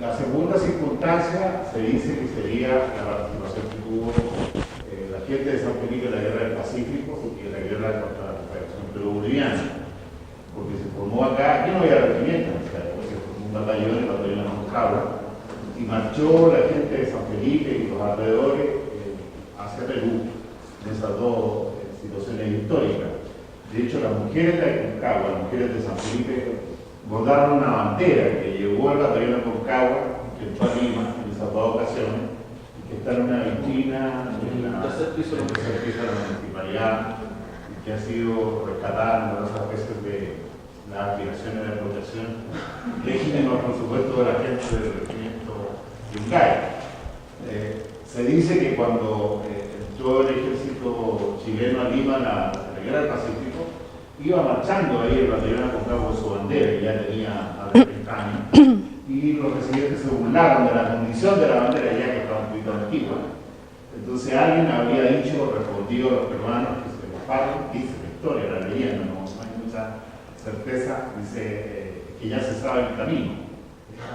Speaker 6: La segunda circunstancia se dice que sería la participación que tuvo la gente de San Felipe en la Guerra del Pacífico y en la guerra contra la Federación Perú-Boliviana, porque se formó acá, aquí no había regimientos, o sea, se formó un batallón, el batallón de Moncagua, y marchó la gente de San Felipe y los alrededores hacia Perú, en esas dos situaciones históricas. De hecho, las mujeres de Aconcagua, las mujeres de San Felipe, bordaron una bandera que llevó al batallón de Aconcagua, que entró a Lima en esas dos ocasiones, y que está en una vitrina en el tercer piso de la municipalidad, y que ha sido rescatada numerosas veces de las aspiraciones de protección legítimas, por supuesto, de la gente del regimiento Yungay. Se dice que cuando entró el ejército chileno a Lima en la Guerra del Pacífico, iba marchando ahí el batallón Aconcagua con su bandera, que ya tenía a 30 años, y los residentes se burlaron de la condición de la bandera, ya que estaba un poquito antigua. Entonces alguien habría dicho, respondido a los peruanos que se mofaron, dice la historia, la leyenda, no hay mucha certeza, dice que ya se sabe el camino.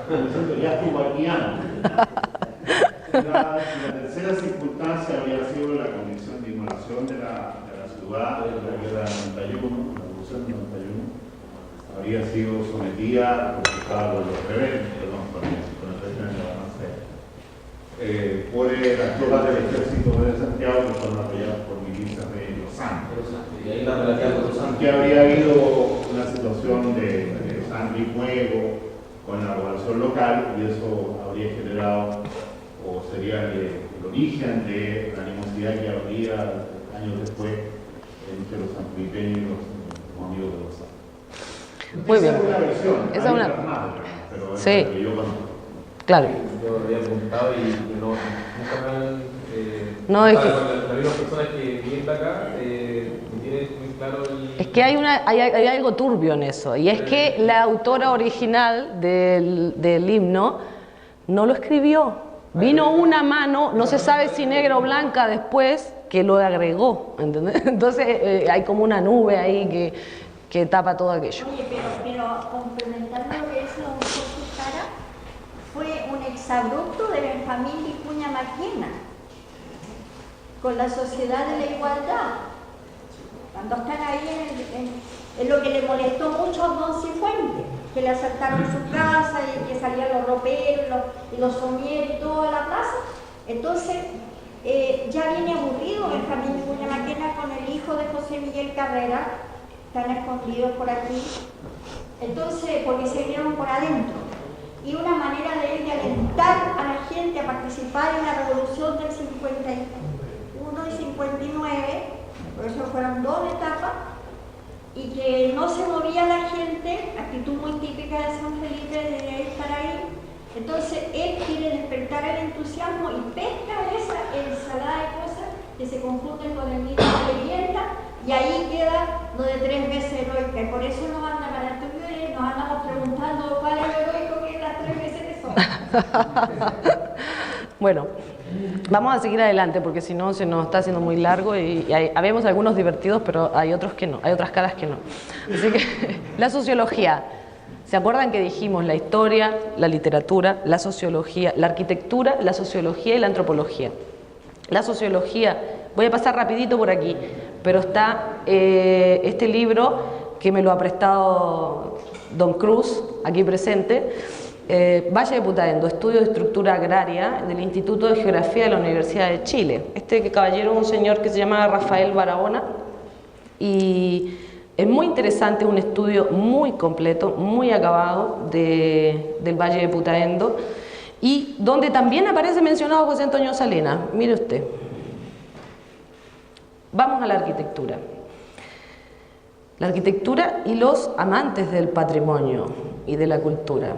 Speaker 6: Diciendo, ya estuvo aquí antes. La tercera circunstancia habría sido la condición de inmolación de la ciudad de la guerra del 91, la revolución del 91, habría sido sometida, conquistada por los rebeldes, perdón, con el presidente de la por las tropas del ejército de Santiago, que fueron apoyadas por milicias de Los Santos.
Speaker 7: Y ahí la relación con Los Santos.
Speaker 6: Que habría habido una situación de sangre y fuego con la población local, y eso habría generado, o sería el origen de la animosidad que habría años después entre los sanfilipeños y los amigos de Los Santos.
Speaker 2: Muy bien.
Speaker 6: Esa es una versión.
Speaker 2: Esa es una.
Speaker 6: Pero es
Speaker 2: Sí.
Speaker 6: la que yo conozco.
Speaker 2: Claro.
Speaker 7: Yo había preguntado y nunca me han...
Speaker 2: No, es que...
Speaker 7: Las mismas personas que vienen de acá, me tienen muy claro el...
Speaker 2: Es que hay algo turbio en eso, y es que la autora original del himno no lo escribió. Vino una mano, no se sabe si negra o blanca después, que lo agregó, ¿entendés? Entonces hay como una nube ahí que tapa todo aquello.
Speaker 3: Oye, pero complementando lo que dice don Jorge Jara, fue un exabrupto de Benjamín Vicuña Maquena con la sociedad de la igualdad. Cuando están ahí en lo que le molestó mucho a Don Cifuentes, que le asaltaron su casa y que salían los roperos y los somieros y toda la plaza. Entonces, ya viene aburrido Benjamín Vicuña Maquena con el hijo de José Miguel Carrera, están escondidos por aquí. Entonces, porque se vinieron por adentro. Y una manera de él de alentar a la gente a participar en la revolución del 51 y 59, por eso fueron dos etapas, y que no se movía la gente, actitud muy típica de San Felipe de estar ahí. Entonces él quiere despertar el entusiasmo y pesca esa ensalada de cosas que se confunden con el mito de leyenda, y ahí queda lo de 3 veces heroica, y por eso nos andan a la estudio y nos andamos preguntando cuál es el heroico que es las 3 veces que son.
Speaker 2: Bueno, vamos a seguir adelante porque si no se nos está haciendo muy largo y habemos algunos divertidos, pero hay otros que no, hay otras caras que no. Así que la sociología. ¿Se acuerdan que dijimos la historia, la literatura, la sociología, la arquitectura, la sociología y la antropología? La sociología, voy a pasar rapidito por aquí, pero está este libro que me lo ha prestado don Cruz, aquí presente, Valle de Putaendo, Estudio de Estructura Agraria del Instituto de Geografía de la Universidad de Chile. Este caballero es un señor que se llama Rafael Barahona y es muy interesante, un estudio muy completo, muy acabado del Valle de Putaendo, y donde también aparece mencionado José Antonio Salinas. Mire usted. Vamos a la arquitectura. La arquitectura y los amantes del patrimonio y de la cultura.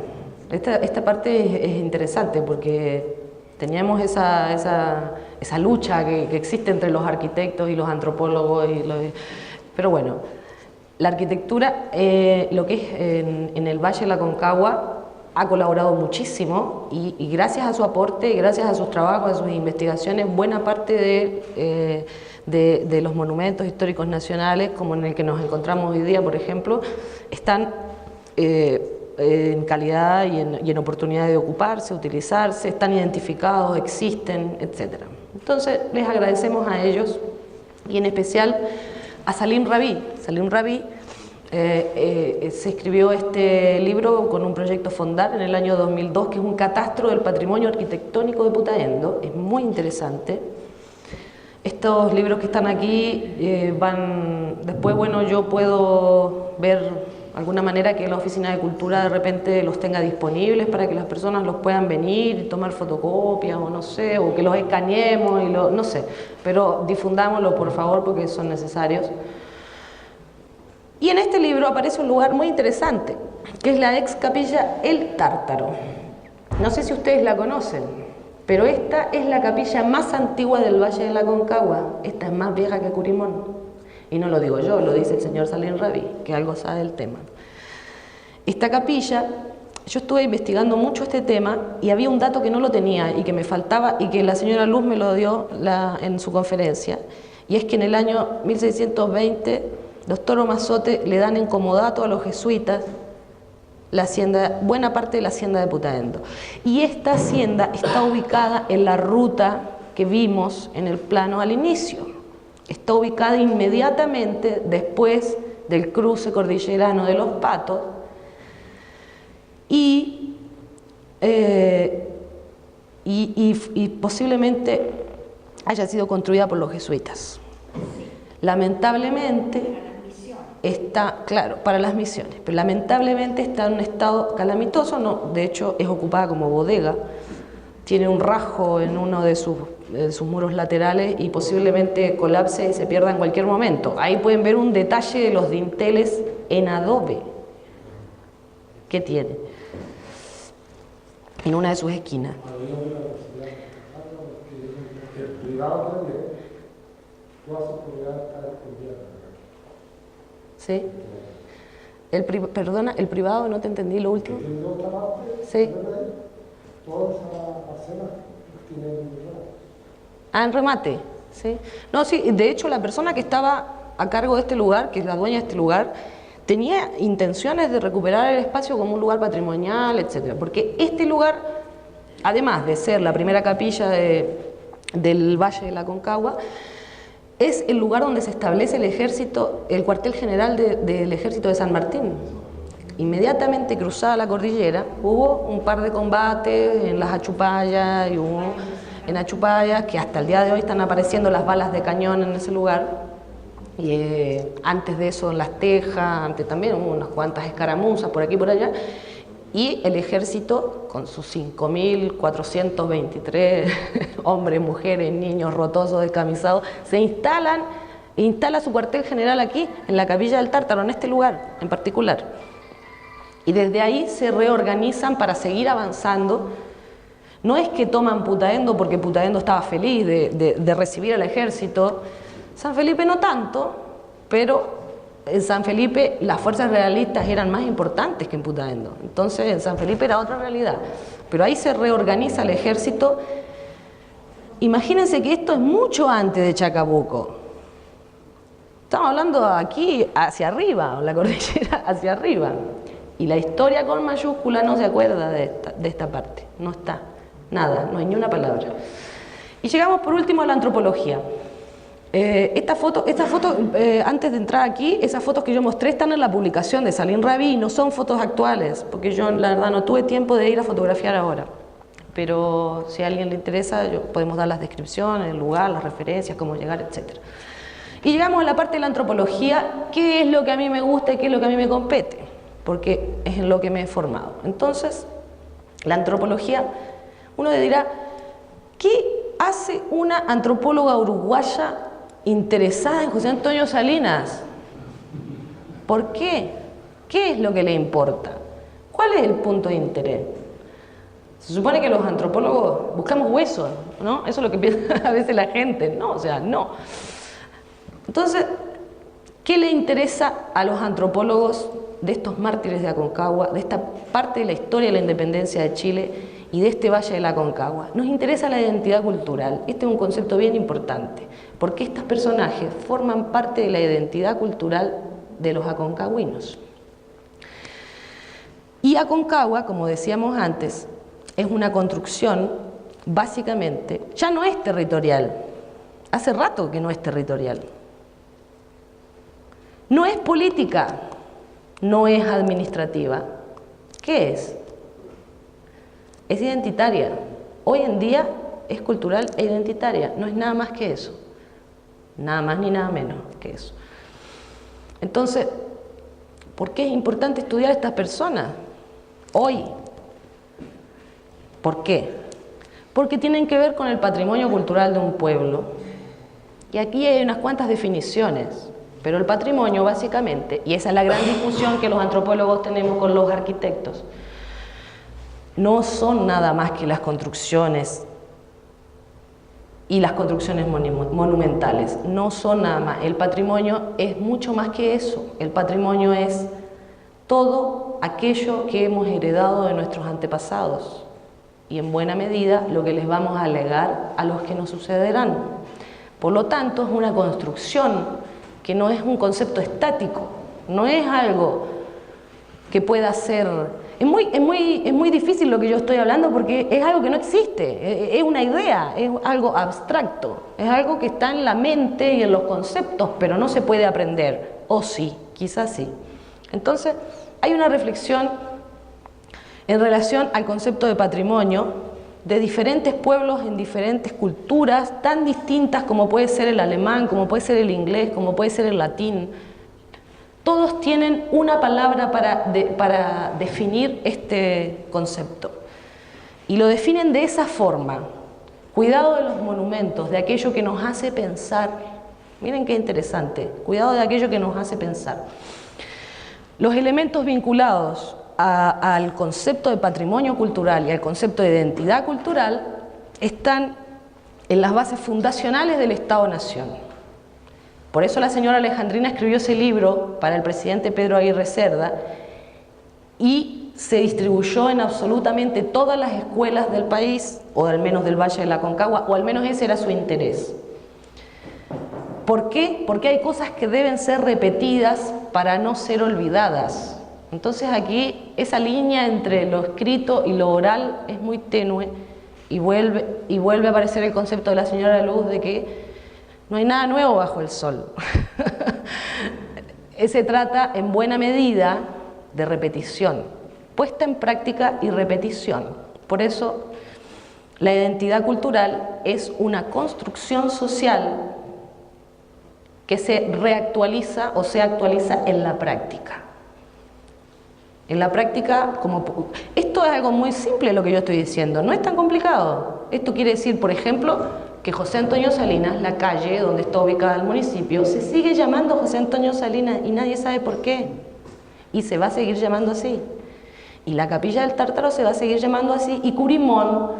Speaker 2: Esta parte es interesante porque teníamos esa lucha que existe entre los arquitectos y los antropólogos, pero bueno. La arquitectura, lo que es en el Valle de la Aconcagua, ha colaborado muchísimo y gracias a su aporte y gracias a sus trabajos, a sus investigaciones, buena parte de los monumentos históricos nacionales, como en el que nos encontramos hoy día, por ejemplo, están en calidad y en oportunidad de ocuparse, utilizarse, están identificados, existen, etc. Entonces, les agradecemos a ellos y en especial a Salim Rabí. Salim Rabí se escribió este libro con un proyecto Fondar en el año 2002, que es un catastro del patrimonio arquitectónico de Putaendo. Es muy interesante. Estos libros que están aquí van... Después, bueno, yo puedo ver alguna manera que la Oficina de Cultura de repente los tenga disponibles para que las personas los puedan venir y tomar fotocopias o no sé, o que los escaneemos y no sé, pero difundámoslo por favor porque son necesarios. Y en este libro aparece un lugar muy interesante, que es la ex capilla El Tártaro. No sé si ustedes la conocen, pero esta es la capilla más antigua del Valle de la Aconcagua. Esta es más vieja que Curimón. Y no lo digo yo, lo dice el señor Salim Rabí, que algo sabe del tema. Esta capilla, yo estuve investigando mucho este tema y había un dato que no lo tenía y que me faltaba y que la señora Luz me lo dio en su conferencia. Y es que en el año 1620... los Toro Mazote le dan en comodato a los jesuitas la hacienda, buena parte de la hacienda de Putaendo. Y esta hacienda está ubicada en la ruta que vimos en el plano al inicio. Está ubicada inmediatamente después del cruce cordillerano de los Patos y posiblemente haya sido construida por los jesuitas. Lamentablemente está, claro, para las misiones, pero lamentablemente está en un estado calamitoso, no, de hecho es ocupada como bodega, tiene un rasgo en uno de sus muros laterales y posiblemente colapse y se pierda en cualquier momento. Ahí pueden ver un detalle de los dinteles en adobe que tiene en una de sus esquinas. Sí. Perdona, el privado, no te entendí lo último. Sí. Ah, en remate. Sí. No, sí, de hecho la persona que estaba a cargo de este lugar, que es la dueña de este lugar, tenía intenciones de recuperar el espacio como un lugar patrimonial, etcétera. Porque este lugar, además de ser la primera capilla del Valle de la Aconcagua, es el lugar donde se establece el ejército, el cuartel general del ejército de San Martín. Inmediatamente cruzada la cordillera, hubo un par de combates en las Achupayas, y hubo en Achupayas, que hasta el día de hoy están apareciendo las balas de cañón en ese lugar. Y antes de eso en Las Tejas, antes también hubo unas cuantas escaramuzas por aquí y por allá. Y el ejército, con sus 5.423 hombres, mujeres, niños, rotosos, descamisados, instala su cuartel general aquí, en la capilla del Tártaro, en este lugar en particular. Y desde ahí se reorganizan para seguir avanzando. No es que toman Putaendo porque Putaendo estaba feliz de recibir al ejército. San Felipe no tanto, pero en San Felipe las fuerzas realistas eran más importantes que en Putaendo. Entonces en San Felipe era otra realidad. Pero ahí se reorganiza el ejército. Imagínense que esto es mucho antes de Chacabuco. Estamos hablando aquí hacia arriba, la cordillera hacia arriba. Y la historia con mayúscula no se acuerda de esta parte. No está, nada, no hay ni una palabra. Y llegamos por último a la antropología. Esta foto, antes de entrar aquí, esas fotos que yo mostré están en la publicación de Salim Rabí, no son fotos actuales, porque yo la verdad no tuve tiempo de ir a fotografiar ahora. Pero si a alguien le interesa, podemos dar las descripciones, el lugar, las referencias, cómo llegar, etc. Y llegamos a la parte de la antropología, qué es lo que a mí me gusta y qué es lo que a mí me compete, porque es en lo que me he formado. Entonces, la antropología, uno dirá, ¿qué hace una antropóloga uruguaya interesada en José Antonio Salinas? ¿Por qué? ¿Qué es lo que le importa? ¿Cuál es el punto de interés? Se supone que los antropólogos buscamos huesos, ¿no? Eso es lo que piensa a veces la gente, ¿no? O sea, no. Entonces, ¿qué le interesa a los antropólogos de estos mártires de Aconcagua, de esta parte de la historia de la independencia de Chile y de este Valle de la Aconcagua. Nos interesa la identidad cultural. Este es un concepto bien importante, porque estos personajes forman parte de la identidad cultural de los aconcagüinos. Y Aconcagua, como decíamos antes, es una construcción, básicamente, ya no es territorial. Hace rato que no es territorial. No es política, no es administrativa. ¿Qué es? Es identitaria. Hoy en día es cultural e identitaria. No es nada más que eso. Nada más ni nada menos que eso. Entonces, ¿por qué es importante estudiar a estas personas? Hoy. ¿Por qué? Porque tienen que ver con el patrimonio cultural de un pueblo. Y aquí hay unas cuantas definiciones. Pero el patrimonio, básicamente, y esa es la gran discusión que los antropólogos tenemos con los arquitectos, no son nada más que las construcciones y las construcciones monumentales. No son nada más. El patrimonio es mucho más que eso. El patrimonio es todo aquello que hemos heredado de nuestros antepasados y en buena medida lo que les vamos a legar a los que nos sucederán. Por lo tanto, es una construcción que no es un concepto estático, no es algo que pueda ser... Es muy difícil lo que yo estoy hablando porque es algo que no existe, es una idea, es algo abstracto, es algo que está en la mente y en los conceptos, pero no se puede aprender, o sí, quizás sí. Entonces, hay una reflexión en relación al concepto de patrimonio de diferentes pueblos en diferentes culturas tan distintas como puede ser el alemán, como puede ser el inglés, como puede ser el latín. Todos tienen una palabra para definir este concepto y lo definen de esa forma. Cuidado de los monumentos, de aquello que nos hace pensar. Miren qué interesante, cuidado de aquello que nos hace pensar. Los elementos vinculados al concepto de patrimonio cultural y al concepto de identidad cultural están en las bases fundacionales del Estado-Nación. Por eso la señora Alejandrina escribió ese libro para el presidente Pedro Aguirre Cerda y se distribuyó en absolutamente todas las escuelas del país, o al menos del Valle de la Aconcagua, o al menos ese era su interés. ¿Por qué? Porque hay cosas que deben ser repetidas para no ser olvidadas. Entonces aquí esa línea entre lo escrito y lo oral es muy tenue y vuelve a aparecer el concepto de la señora Luz de que no hay nada nuevo bajo el sol. Se trata en buena medida de repetición, puesta en práctica y repetición. Por eso la identidad cultural es una construcción social que se reactualiza o se actualiza en la práctica. En la práctica, esto es algo muy simple lo que yo estoy diciendo, no es tan complicado. Esto quiere decir, por ejemplo, que José Antonio Salinas, la calle donde está ubicada el municipio, se sigue llamando José Antonio Salinas y nadie sabe por qué. Y se va a seguir llamando así. Y la Capilla del Tártaro se va a seguir llamando así. Y Curimón,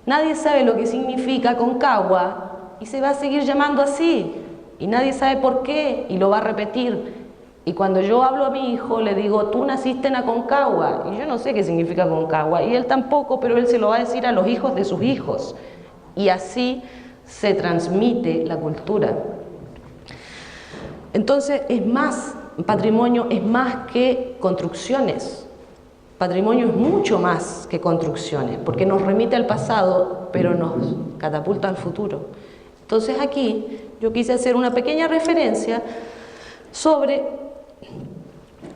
Speaker 2: nadie sabe lo que significa Concagua y se va a seguir llamando así. Y nadie sabe por qué y lo va a repetir. Y cuando yo hablo a mi hijo, le digo, tú naciste en Aconcagua. Y yo no sé qué significa Aconcagua. Y él tampoco, pero él se lo va a decir a los hijos de sus hijos. Y así se transmite la cultura. Entonces, es más, patrimonio es más que construcciones. Patrimonio es mucho más que construcciones, porque nos remite al pasado, pero nos catapulta al futuro. Entonces aquí yo quise hacer una pequeña referencia sobre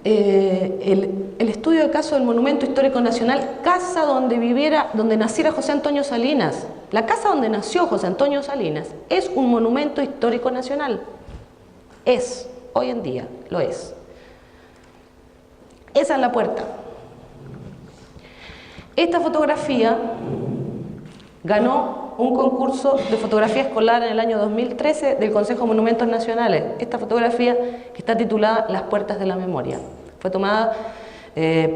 Speaker 2: el estudio de caso del Monumento Histórico Nacional, casa donde naciera José Antonio Salinas. La casa donde nació José Antonio Salinas es un monumento histórico nacional. Hoy en día lo es. Esa es la puerta. Esta fotografía ganó un concurso de fotografía escolar en el año 2013 del Consejo de Monumentos Nacionales. Esta fotografía, que está titulada Las Puertas de la Memoria, fue tomada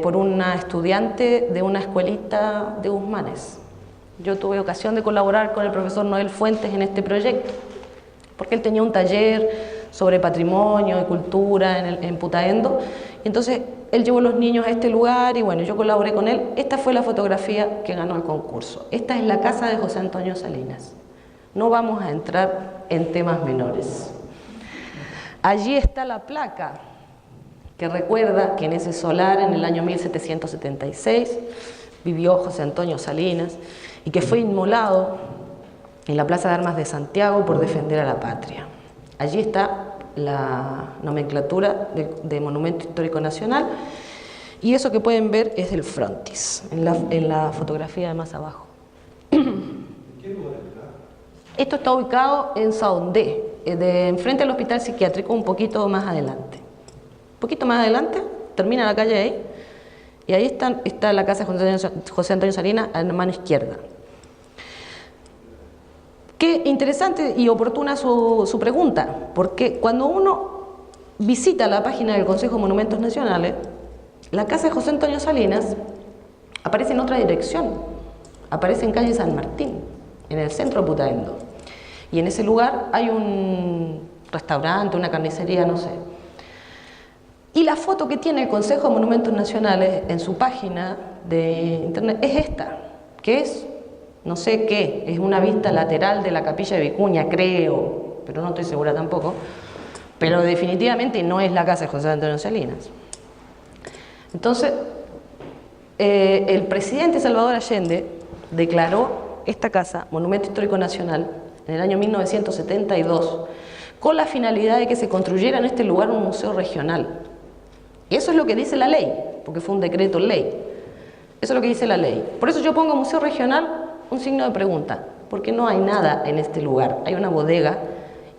Speaker 2: por una estudiante de una escuelita de Guzmanes. Yo tuve ocasión de colaborar con el profesor Noel Fuentes en este proyecto, porque él tenía un taller sobre patrimonio y cultura en Putaendo, Entonces, él llevó a los niños a este lugar y bueno, yo colaboré con él. Esta fue la fotografía que ganó el concurso. Esta es la casa de José Antonio Salinas. No vamos a entrar en temas menores. Allí está la placa que recuerda que en ese solar, en el año 1776, vivió José Antonio Salinas y que fue inmolado en la Plaza de Armas de Santiago por defender a la patria. Allí está la nomenclatura de Monumento Histórico Nacional y eso que pueden ver es el frontis, en la fotografía de más abajo. Esto está ubicado en Saondé, enfrente al hospital psiquiátrico, un poquito más adelante. Un poquito más adelante, termina la calle ahí, y ahí está la casa de José Antonio Salinas a la mano izquierda. Qué interesante y oportuna su pregunta, porque cuando uno visita la página del Consejo de Monumentos Nacionales, la casa de José Antonio Salinas aparece en otra dirección, aparece en calle San Martín, en el centro de Putaendo. Y en ese lugar hay un restaurante, una carnicería, no sé. Y la foto que tiene el Consejo de Monumentos Nacionales en su página de internet es esta, que es, no sé qué, es una vista lateral de la capilla de Vicuña, creo, pero no estoy segura tampoco, pero definitivamente no es la casa de José Antonio Salinas. Entonces, el presidente Salvador Allende declaró esta casa Monumento Histórico Nacional en el año 1972, con la finalidad de que se construyera en este lugar un museo regional. Y eso es lo que dice la ley, porque fue un decreto ley. Eso es lo que dice la ley. Por eso yo pongo museo regional un signo de pregunta, porque no hay nada en este lugar. Hay una bodega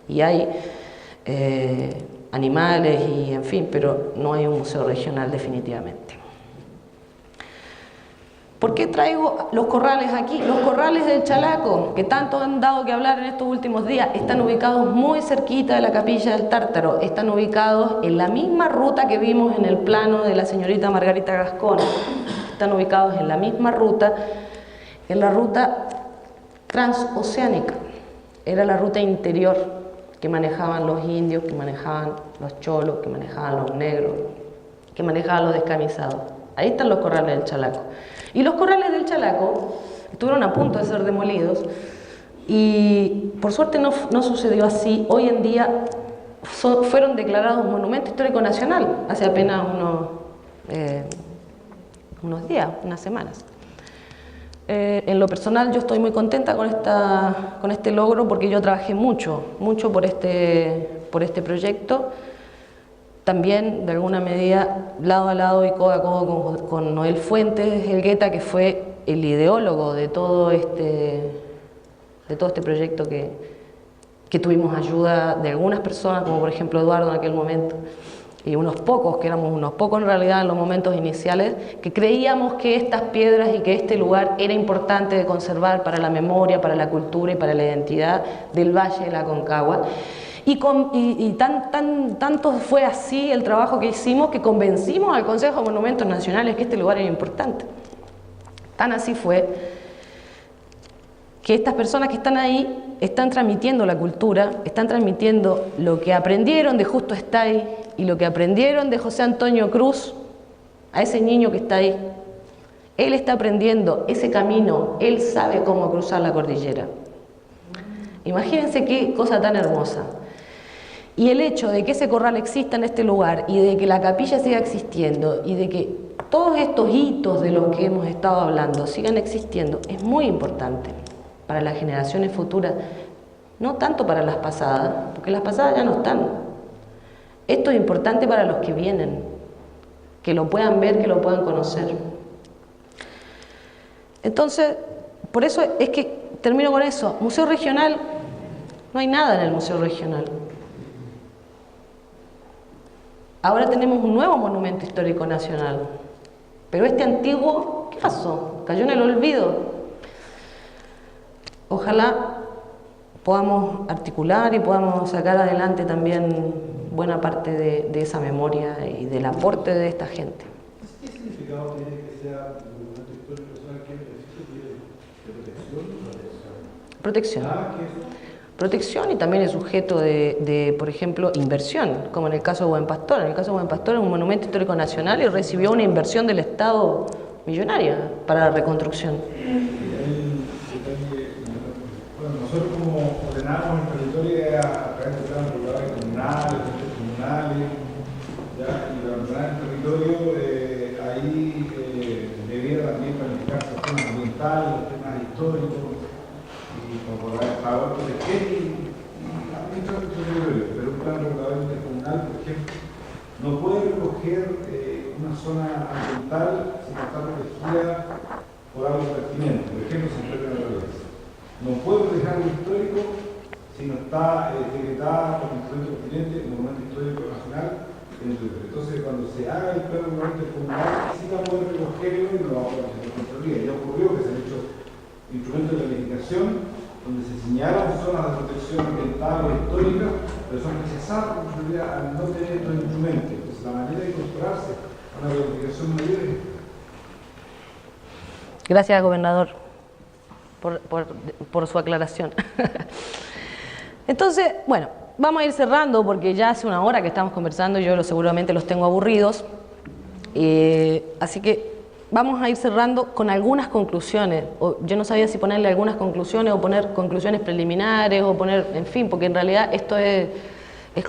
Speaker 2: y hay animales y en fin, pero no hay un museo regional definitivamente. ¿Por qué traigo los corrales aquí? Los corrales del Chalaco, que tanto han dado que hablar en estos últimos días, están ubicados muy cerquita de la Capilla del Tártaro, están ubicados en la misma ruta que vimos en el plano de la señorita Margarita Gascón, están ubicados en la misma ruta, en la ruta transoceánica, era la ruta interior que manejaban los indios, que manejaban los cholos, que manejaban los negros, que manejaban los descamisados. Ahí están los corrales del Chalaco. Y los corrales del Chalaco estuvieron a punto de ser demolidos y por suerte no sucedió así. Hoy en día fueron declarados Monumento Histórico Nacional hace apenas unos días, unas semanas. En lo personal yo estoy muy contenta con este logro porque yo trabajé mucho por este proyecto. También, de alguna medida, lado a lado y codo a codo con Noel Fuentes Elgueta, que fue el ideólogo de todo este proyecto que tuvimos ayuda de algunas personas, como por ejemplo Eduardo en aquel momento, y unos pocos, que éramos unos pocos en realidad en los momentos iniciales, que creíamos que estas piedras y que este lugar era importante de conservar para la memoria, para la cultura y para la identidad del Valle de la Aconcagua. Y tanto fue así el trabajo que hicimos que convencimos al Consejo de Monumentos Nacionales que este lugar era importante. Tan así fue que estas personas que están ahí están transmitiendo la cultura, están transmitiendo lo que aprendieron de Justo Estay y lo que aprendieron de José Antonio Cruz a ese niño que está ahí. Él está aprendiendo ese camino, él sabe cómo cruzar la cordillera. Imagínense qué cosa tan hermosa. Y el hecho de que ese corral exista en este lugar y de que la capilla siga existiendo y de que todos estos hitos de los que hemos estado hablando sigan existiendo es muy importante para las generaciones futuras, no tanto para las pasadas, porque las pasadas ya no están. Esto es importante para los que vienen, que lo puedan ver, que lo puedan conocer. Entonces, por eso es que termino con eso. Museo regional, no hay nada en el museo regional. Ahora tenemos un nuevo monumento histórico nacional, pero este antiguo, ¿qué pasó? Cayó en el olvido. Ojalá podamos articular y podamos sacar adelante también buena parte de esa memoria y del aporte de esta gente.
Speaker 8: ¿Qué significado tiene que sea un monumento histórico nacional? ¿Qué beneficio tiene de protección?
Speaker 2: Protección. protección y también es sujeto por ejemplo, inversión, como en el caso de Buen Pastor. En el caso de Buen Pastor es un monumento histórico nacional y recibió una inversión del Estado millonaria para la reconstrucción.
Speaker 8: Bueno, nosotros como ordenamos el territorio a través de planes regulares comunales, ¿ya? Y para ordenar el territorio, ahí debiera también planificarse los temas ambientales, los temas históricos, y por favor proteger y administrar el territorio. Pero un plan regulador intercomunal, por ejemplo, no puede recoger una zona ambiental si no está protegida por algo pertinente, por ejemplo, si pierde la naturaleza. No puede proteger algo histórico si no está etiquetada como instrumento pertinente, monumento histórico nacional en el territorio. Entonces, cuando se haga el plan regulador intercomunal, sí va a poder recogerlo y no lo va a poder hacer con Contraloría. Ya ocurrió que se han hecho instrumentos de planificación donde se señalan zonas de protección ambiental o histórica, pero son rechazadas por Contraloría al no tener estos instrumentos. Entonces, la manera de incorporarse a una planificación mayor es esta.
Speaker 2: Gracias, gobernador, por su aclaración. Entonces, bueno, vamos a ir cerrando porque ya hace una hora que estamos conversando y yo seguramente los tengo aburridos. Así que vamos a ir cerrando con algunas conclusiones. Yo no sabía si ponerle algunas conclusiones o poner conclusiones preliminares o poner, en fin, porque en realidad esto es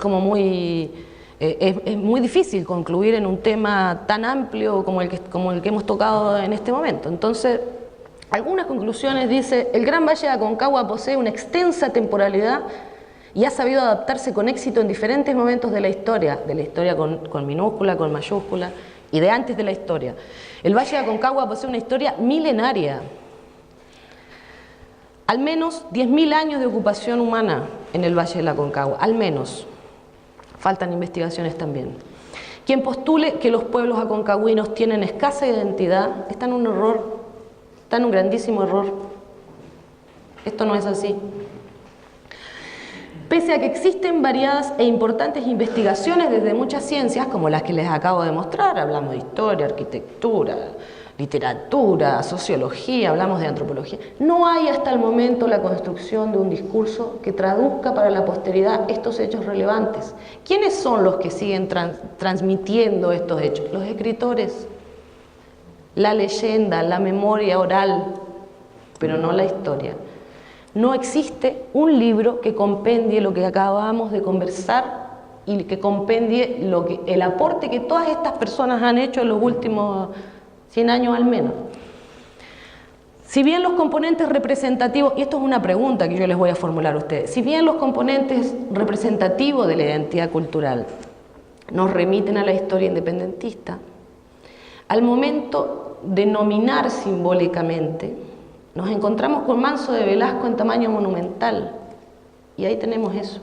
Speaker 2: como muy... Es muy difícil concluir en un tema tan amplio como el que hemos tocado en este momento. Entonces, algunas conclusiones dice: el Gran Valle de Aconcagua posee una extensa temporalidad y ha sabido adaptarse con éxito en diferentes momentos de la historia con minúscula, con mayúscula, y de antes de la historia. El Valle de Aconcagua posee una historia milenaria. Al menos 10.000 años de ocupación humana en el Valle de Aconcagua, al menos. Faltan investigaciones también. Quien postule que los pueblos aconcagüinos tienen escasa identidad está en un error, está en un grandísimo error. Esto no es así. Pese a que existen variadas e importantes investigaciones desde muchas ciencias, como las que les acabo de mostrar, hablamos de historia, arquitectura, literatura, sociología, hablamos de antropología, no hay hasta el momento la construcción de un discurso que traduzca para la posteridad estos hechos relevantes. ¿Quiénes son los que siguen transmitiendo estos hechos? Los escritores, la leyenda, la memoria oral, pero no la historia. No existe un libro que compendie lo que acabamos de conversar y que compendie el aporte que todas estas personas han hecho en los últimos 100 años al menos. Si bien los componentes representativos, y esto es una pregunta que yo les voy a formular a ustedes, si bien los componentes representativos de la identidad cultural nos remiten a la historia independentista, al momento de nominar simbólicamente, nos encontramos con Manso de Velasco en tamaño monumental, y ahí tenemos eso.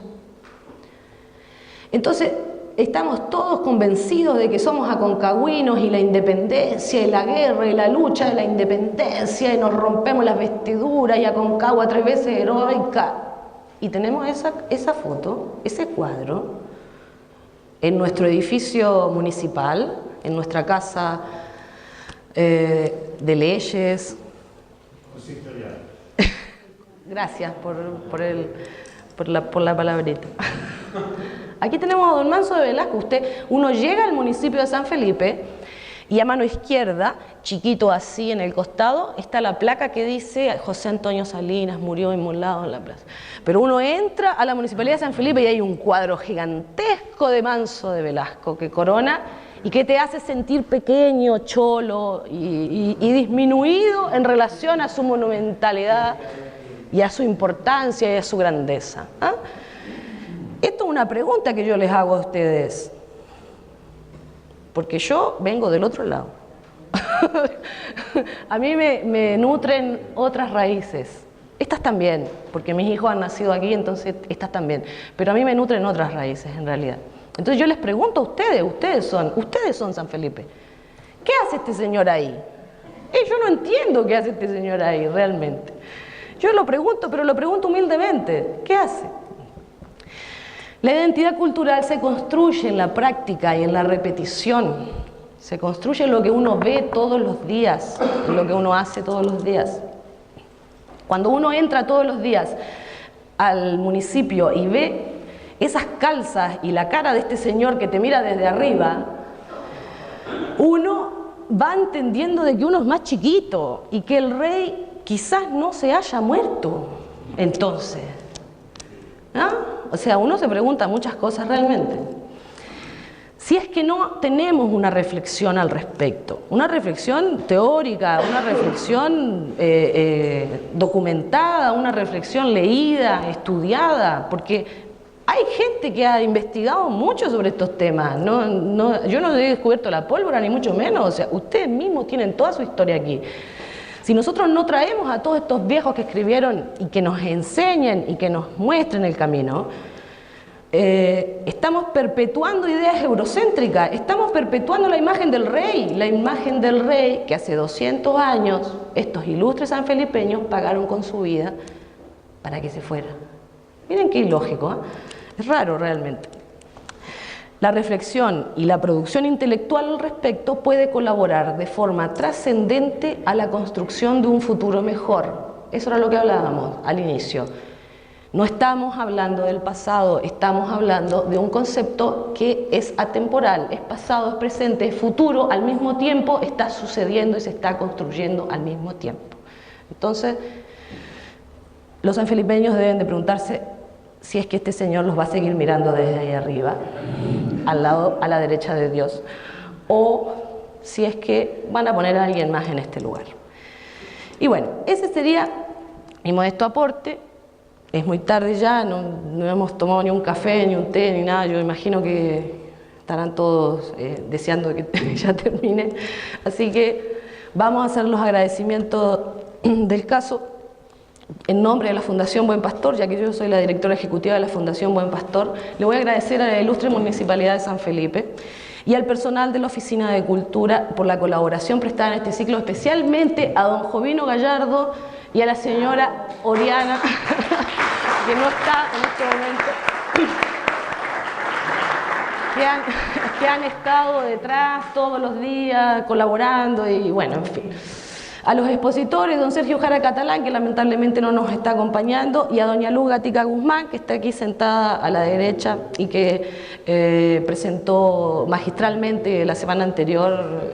Speaker 2: Entonces, estamos todos convencidos de que somos aconcagüinos y la independencia y la guerra y la lucha de la independencia y nos rompemos las vestiduras y Aconcagua 3 veces heroica. Y tenemos esa foto, ese cuadro, en nuestro edificio municipal, en nuestra casa de leyes. Gracias por la palabrita. Aquí tenemos a don Manso de Velasco. Uno llega al municipio de San Felipe y a mano izquierda, chiquito así en el costado, está la placa que dice José Antonio Salinas murió inmolado en la plaza. Pero uno entra a la municipalidad de San Felipe y hay un cuadro gigantesco de Manso de Velasco que corona y que te hace sentir pequeño, cholo y disminuido en relación a su monumentalidad y a su importancia y a su grandeza. ¿Ah? Esto es una pregunta que yo les hago a ustedes, porque yo vengo del otro lado. A mí me nutren otras raíces. Estas también, porque mis hijos han nacido aquí, entonces estas también. Pero a mí me nutren otras raíces, en realidad. Entonces yo les pregunto a ustedes, ustedes son San Felipe. ¿Qué hace este señor ahí? Yo no entiendo qué hace este señor ahí, realmente. Yo lo pregunto, pero lo pregunto humildemente. ¿Qué hace? La identidad cultural se construye en la práctica y en la repetición. Se construye en lo que uno ve todos los días, en lo que uno hace todos los días. Cuando uno entra todos los días al municipio y ve esas calzas y la cara de este señor que te mira desde arriba, uno va entendiendo de que uno es más chiquito y que el rey quizás no se haya muerto entonces. ¿Ah? O sea, uno se pregunta muchas cosas realmente. Si es que no tenemos una reflexión al respecto, una reflexión teórica, una reflexión documentada, una reflexión leída, estudiada, porque hay gente que ha investigado mucho sobre estos temas. Yo no he descubierto la pólvora, ni mucho menos. O sea, ustedes mismos tienen toda su historia aquí. Si nosotros no traemos a todos estos viejos que escribieron y que nos enseñen y que nos muestren el camino, estamos perpetuando ideas eurocéntricas, estamos perpetuando la imagen del rey que hace 200 años estos ilustres sanfelipeños pagaron con su vida para que se fuera. Miren qué ilógico, ¿eh? Es raro realmente. La reflexión y la producción intelectual al respecto puede colaborar de forma trascendente a la construcción de un futuro mejor. Eso era lo que hablábamos al inicio. No estamos hablando del pasado, estamos hablando de un concepto que es atemporal, es pasado, es presente, es futuro, al mismo tiempo está sucediendo y se está construyendo al mismo tiempo. Entonces, los sanfelipeños deben de preguntarse si es que este señor los va a seguir mirando desde ahí arriba, al lado, a la derecha de Dios, o si es que van a poner a alguien más en este lugar. Y bueno, ese sería mi modesto aporte. Es muy tarde ya, no hemos tomado ni un café, ni un té, ni nada. Yo imagino que estarán todos deseando que ya termine. Así que vamos a hacer los agradecimientos del caso en nombre de la Fundación Buen Pastor, ya que yo soy la directora ejecutiva de la Fundación Buen Pastor. Le voy a agradecer a la ilustre Municipalidad de San Felipe y al personal de la Oficina de Cultura por la colaboración prestada en este ciclo, especialmente a don Jovino Gallardo y a la señora Oriana, que no está en este momento, que han estado detrás todos los días colaborando y bueno, en fin. A los expositores, don Sergio Jara Catalán, que lamentablemente no nos está acompañando, y a doña Luz Gatica Guzmán, que está aquí sentada a la derecha y que presentó magistralmente la semana anterior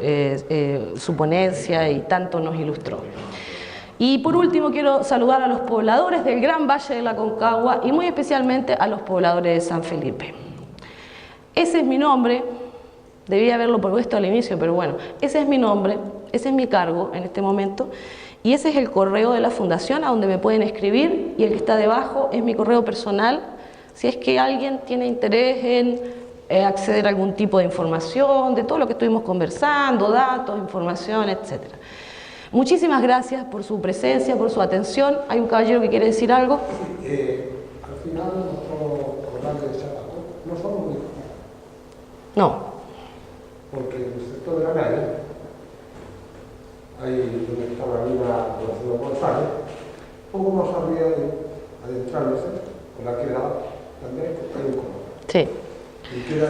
Speaker 2: su ponencia y tanto nos ilustró. Y por último quiero saludar a los pobladores del Gran Valle de la Aconcagua y muy especialmente a los pobladores de San Felipe. Ese es mi nombre, debía haberlo puesto al inicio, pero bueno, ese es mi nombre, ese es mi cargo en este momento y ese es el correo de la Fundación a donde me pueden escribir y el que está debajo es mi correo personal si es que alguien tiene interés en acceder a algún tipo de información, de todo lo que estuvimos conversando, datos, información, etcétera. Muchísimas gracias por su presencia, por su atención. ¿Hay un caballero que quiere decir algo?
Speaker 4: Al final, nuestros corrales de Chapaco no son únicos.
Speaker 2: No.
Speaker 4: Porque en el sector de la calle, ahí donde está la mina de la ciudad de González, poco más arriba de adentrándose, con la quebrada, también hay un corral.
Speaker 2: Sí.
Speaker 4: Y queda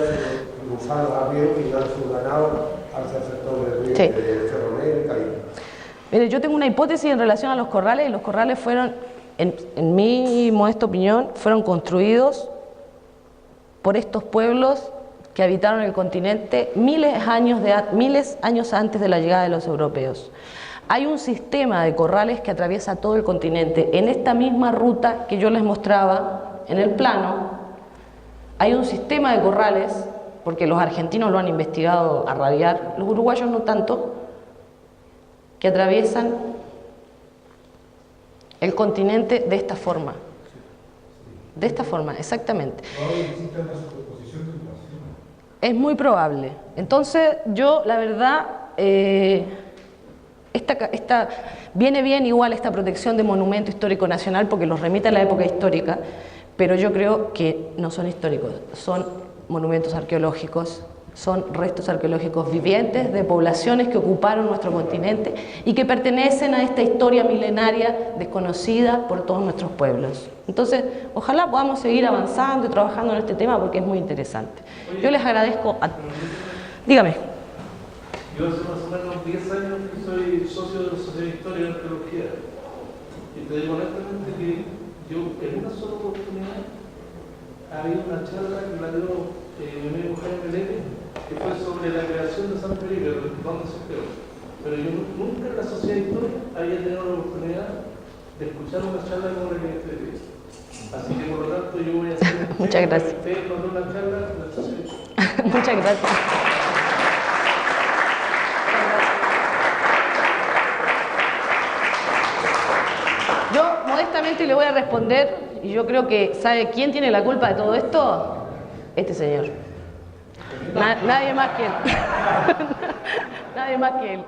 Speaker 4: cruzar los arrieros y dar su ganado hacia el sector del río de Cerro Negro y Caín.
Speaker 2: Mire, yo tengo una hipótesis en relación a los corrales, y los corrales fueron, en mi modesta opinión, fueron construidos por estos pueblos que habitaron el continente miles años antes de la llegada de los europeos. Hay un sistema de corrales que atraviesa todo el continente. En esta misma ruta que yo les mostraba en el plano, hay un sistema de corrales, porque los argentinos lo han investigado a rabiar, los uruguayos no tanto, que atraviesan el continente de esta forma. De esta forma, exactamente. Es muy probable. Entonces, yo, la verdad, viene bien igual esta protección de monumento histórico nacional porque los remite a la época histórica, pero yo creo que no son históricos, son monumentos arqueológicos, son restos arqueológicos vivientes de poblaciones que ocuparon nuestro continente y que pertenecen a esta historia milenaria desconocida por todos nuestros pueblos. Entonces, ojalá podamos seguir avanzando y trabajando en este tema porque es muy interesante. Yo les agradezco a... Dígame.
Speaker 9: Yo hace más o menos 10 años que soy socio de la Sociedad de Historia y Arqueología y te digo honestamente que yo en una sola oportunidad había una charla que la dio mi amigo Jaime Lepe, que fue sobre la creación de San Felipe, donde se creó. Pero yo nunca en la sociedad histórica había tenido la oportunidad de escuchar una charla como la que ustedes dicen. Así que por lo tanto yo voy a hacer
Speaker 2: Muchas gracias.
Speaker 9: ustedes nos den una charla en la sociedad histórica.
Speaker 2: Muchas gracias. Yo modestamente le voy a responder, y yo creo que, ¿sabe quién tiene la culpa de todo esto? Este señor. Nadie más que él. Nadie más que él.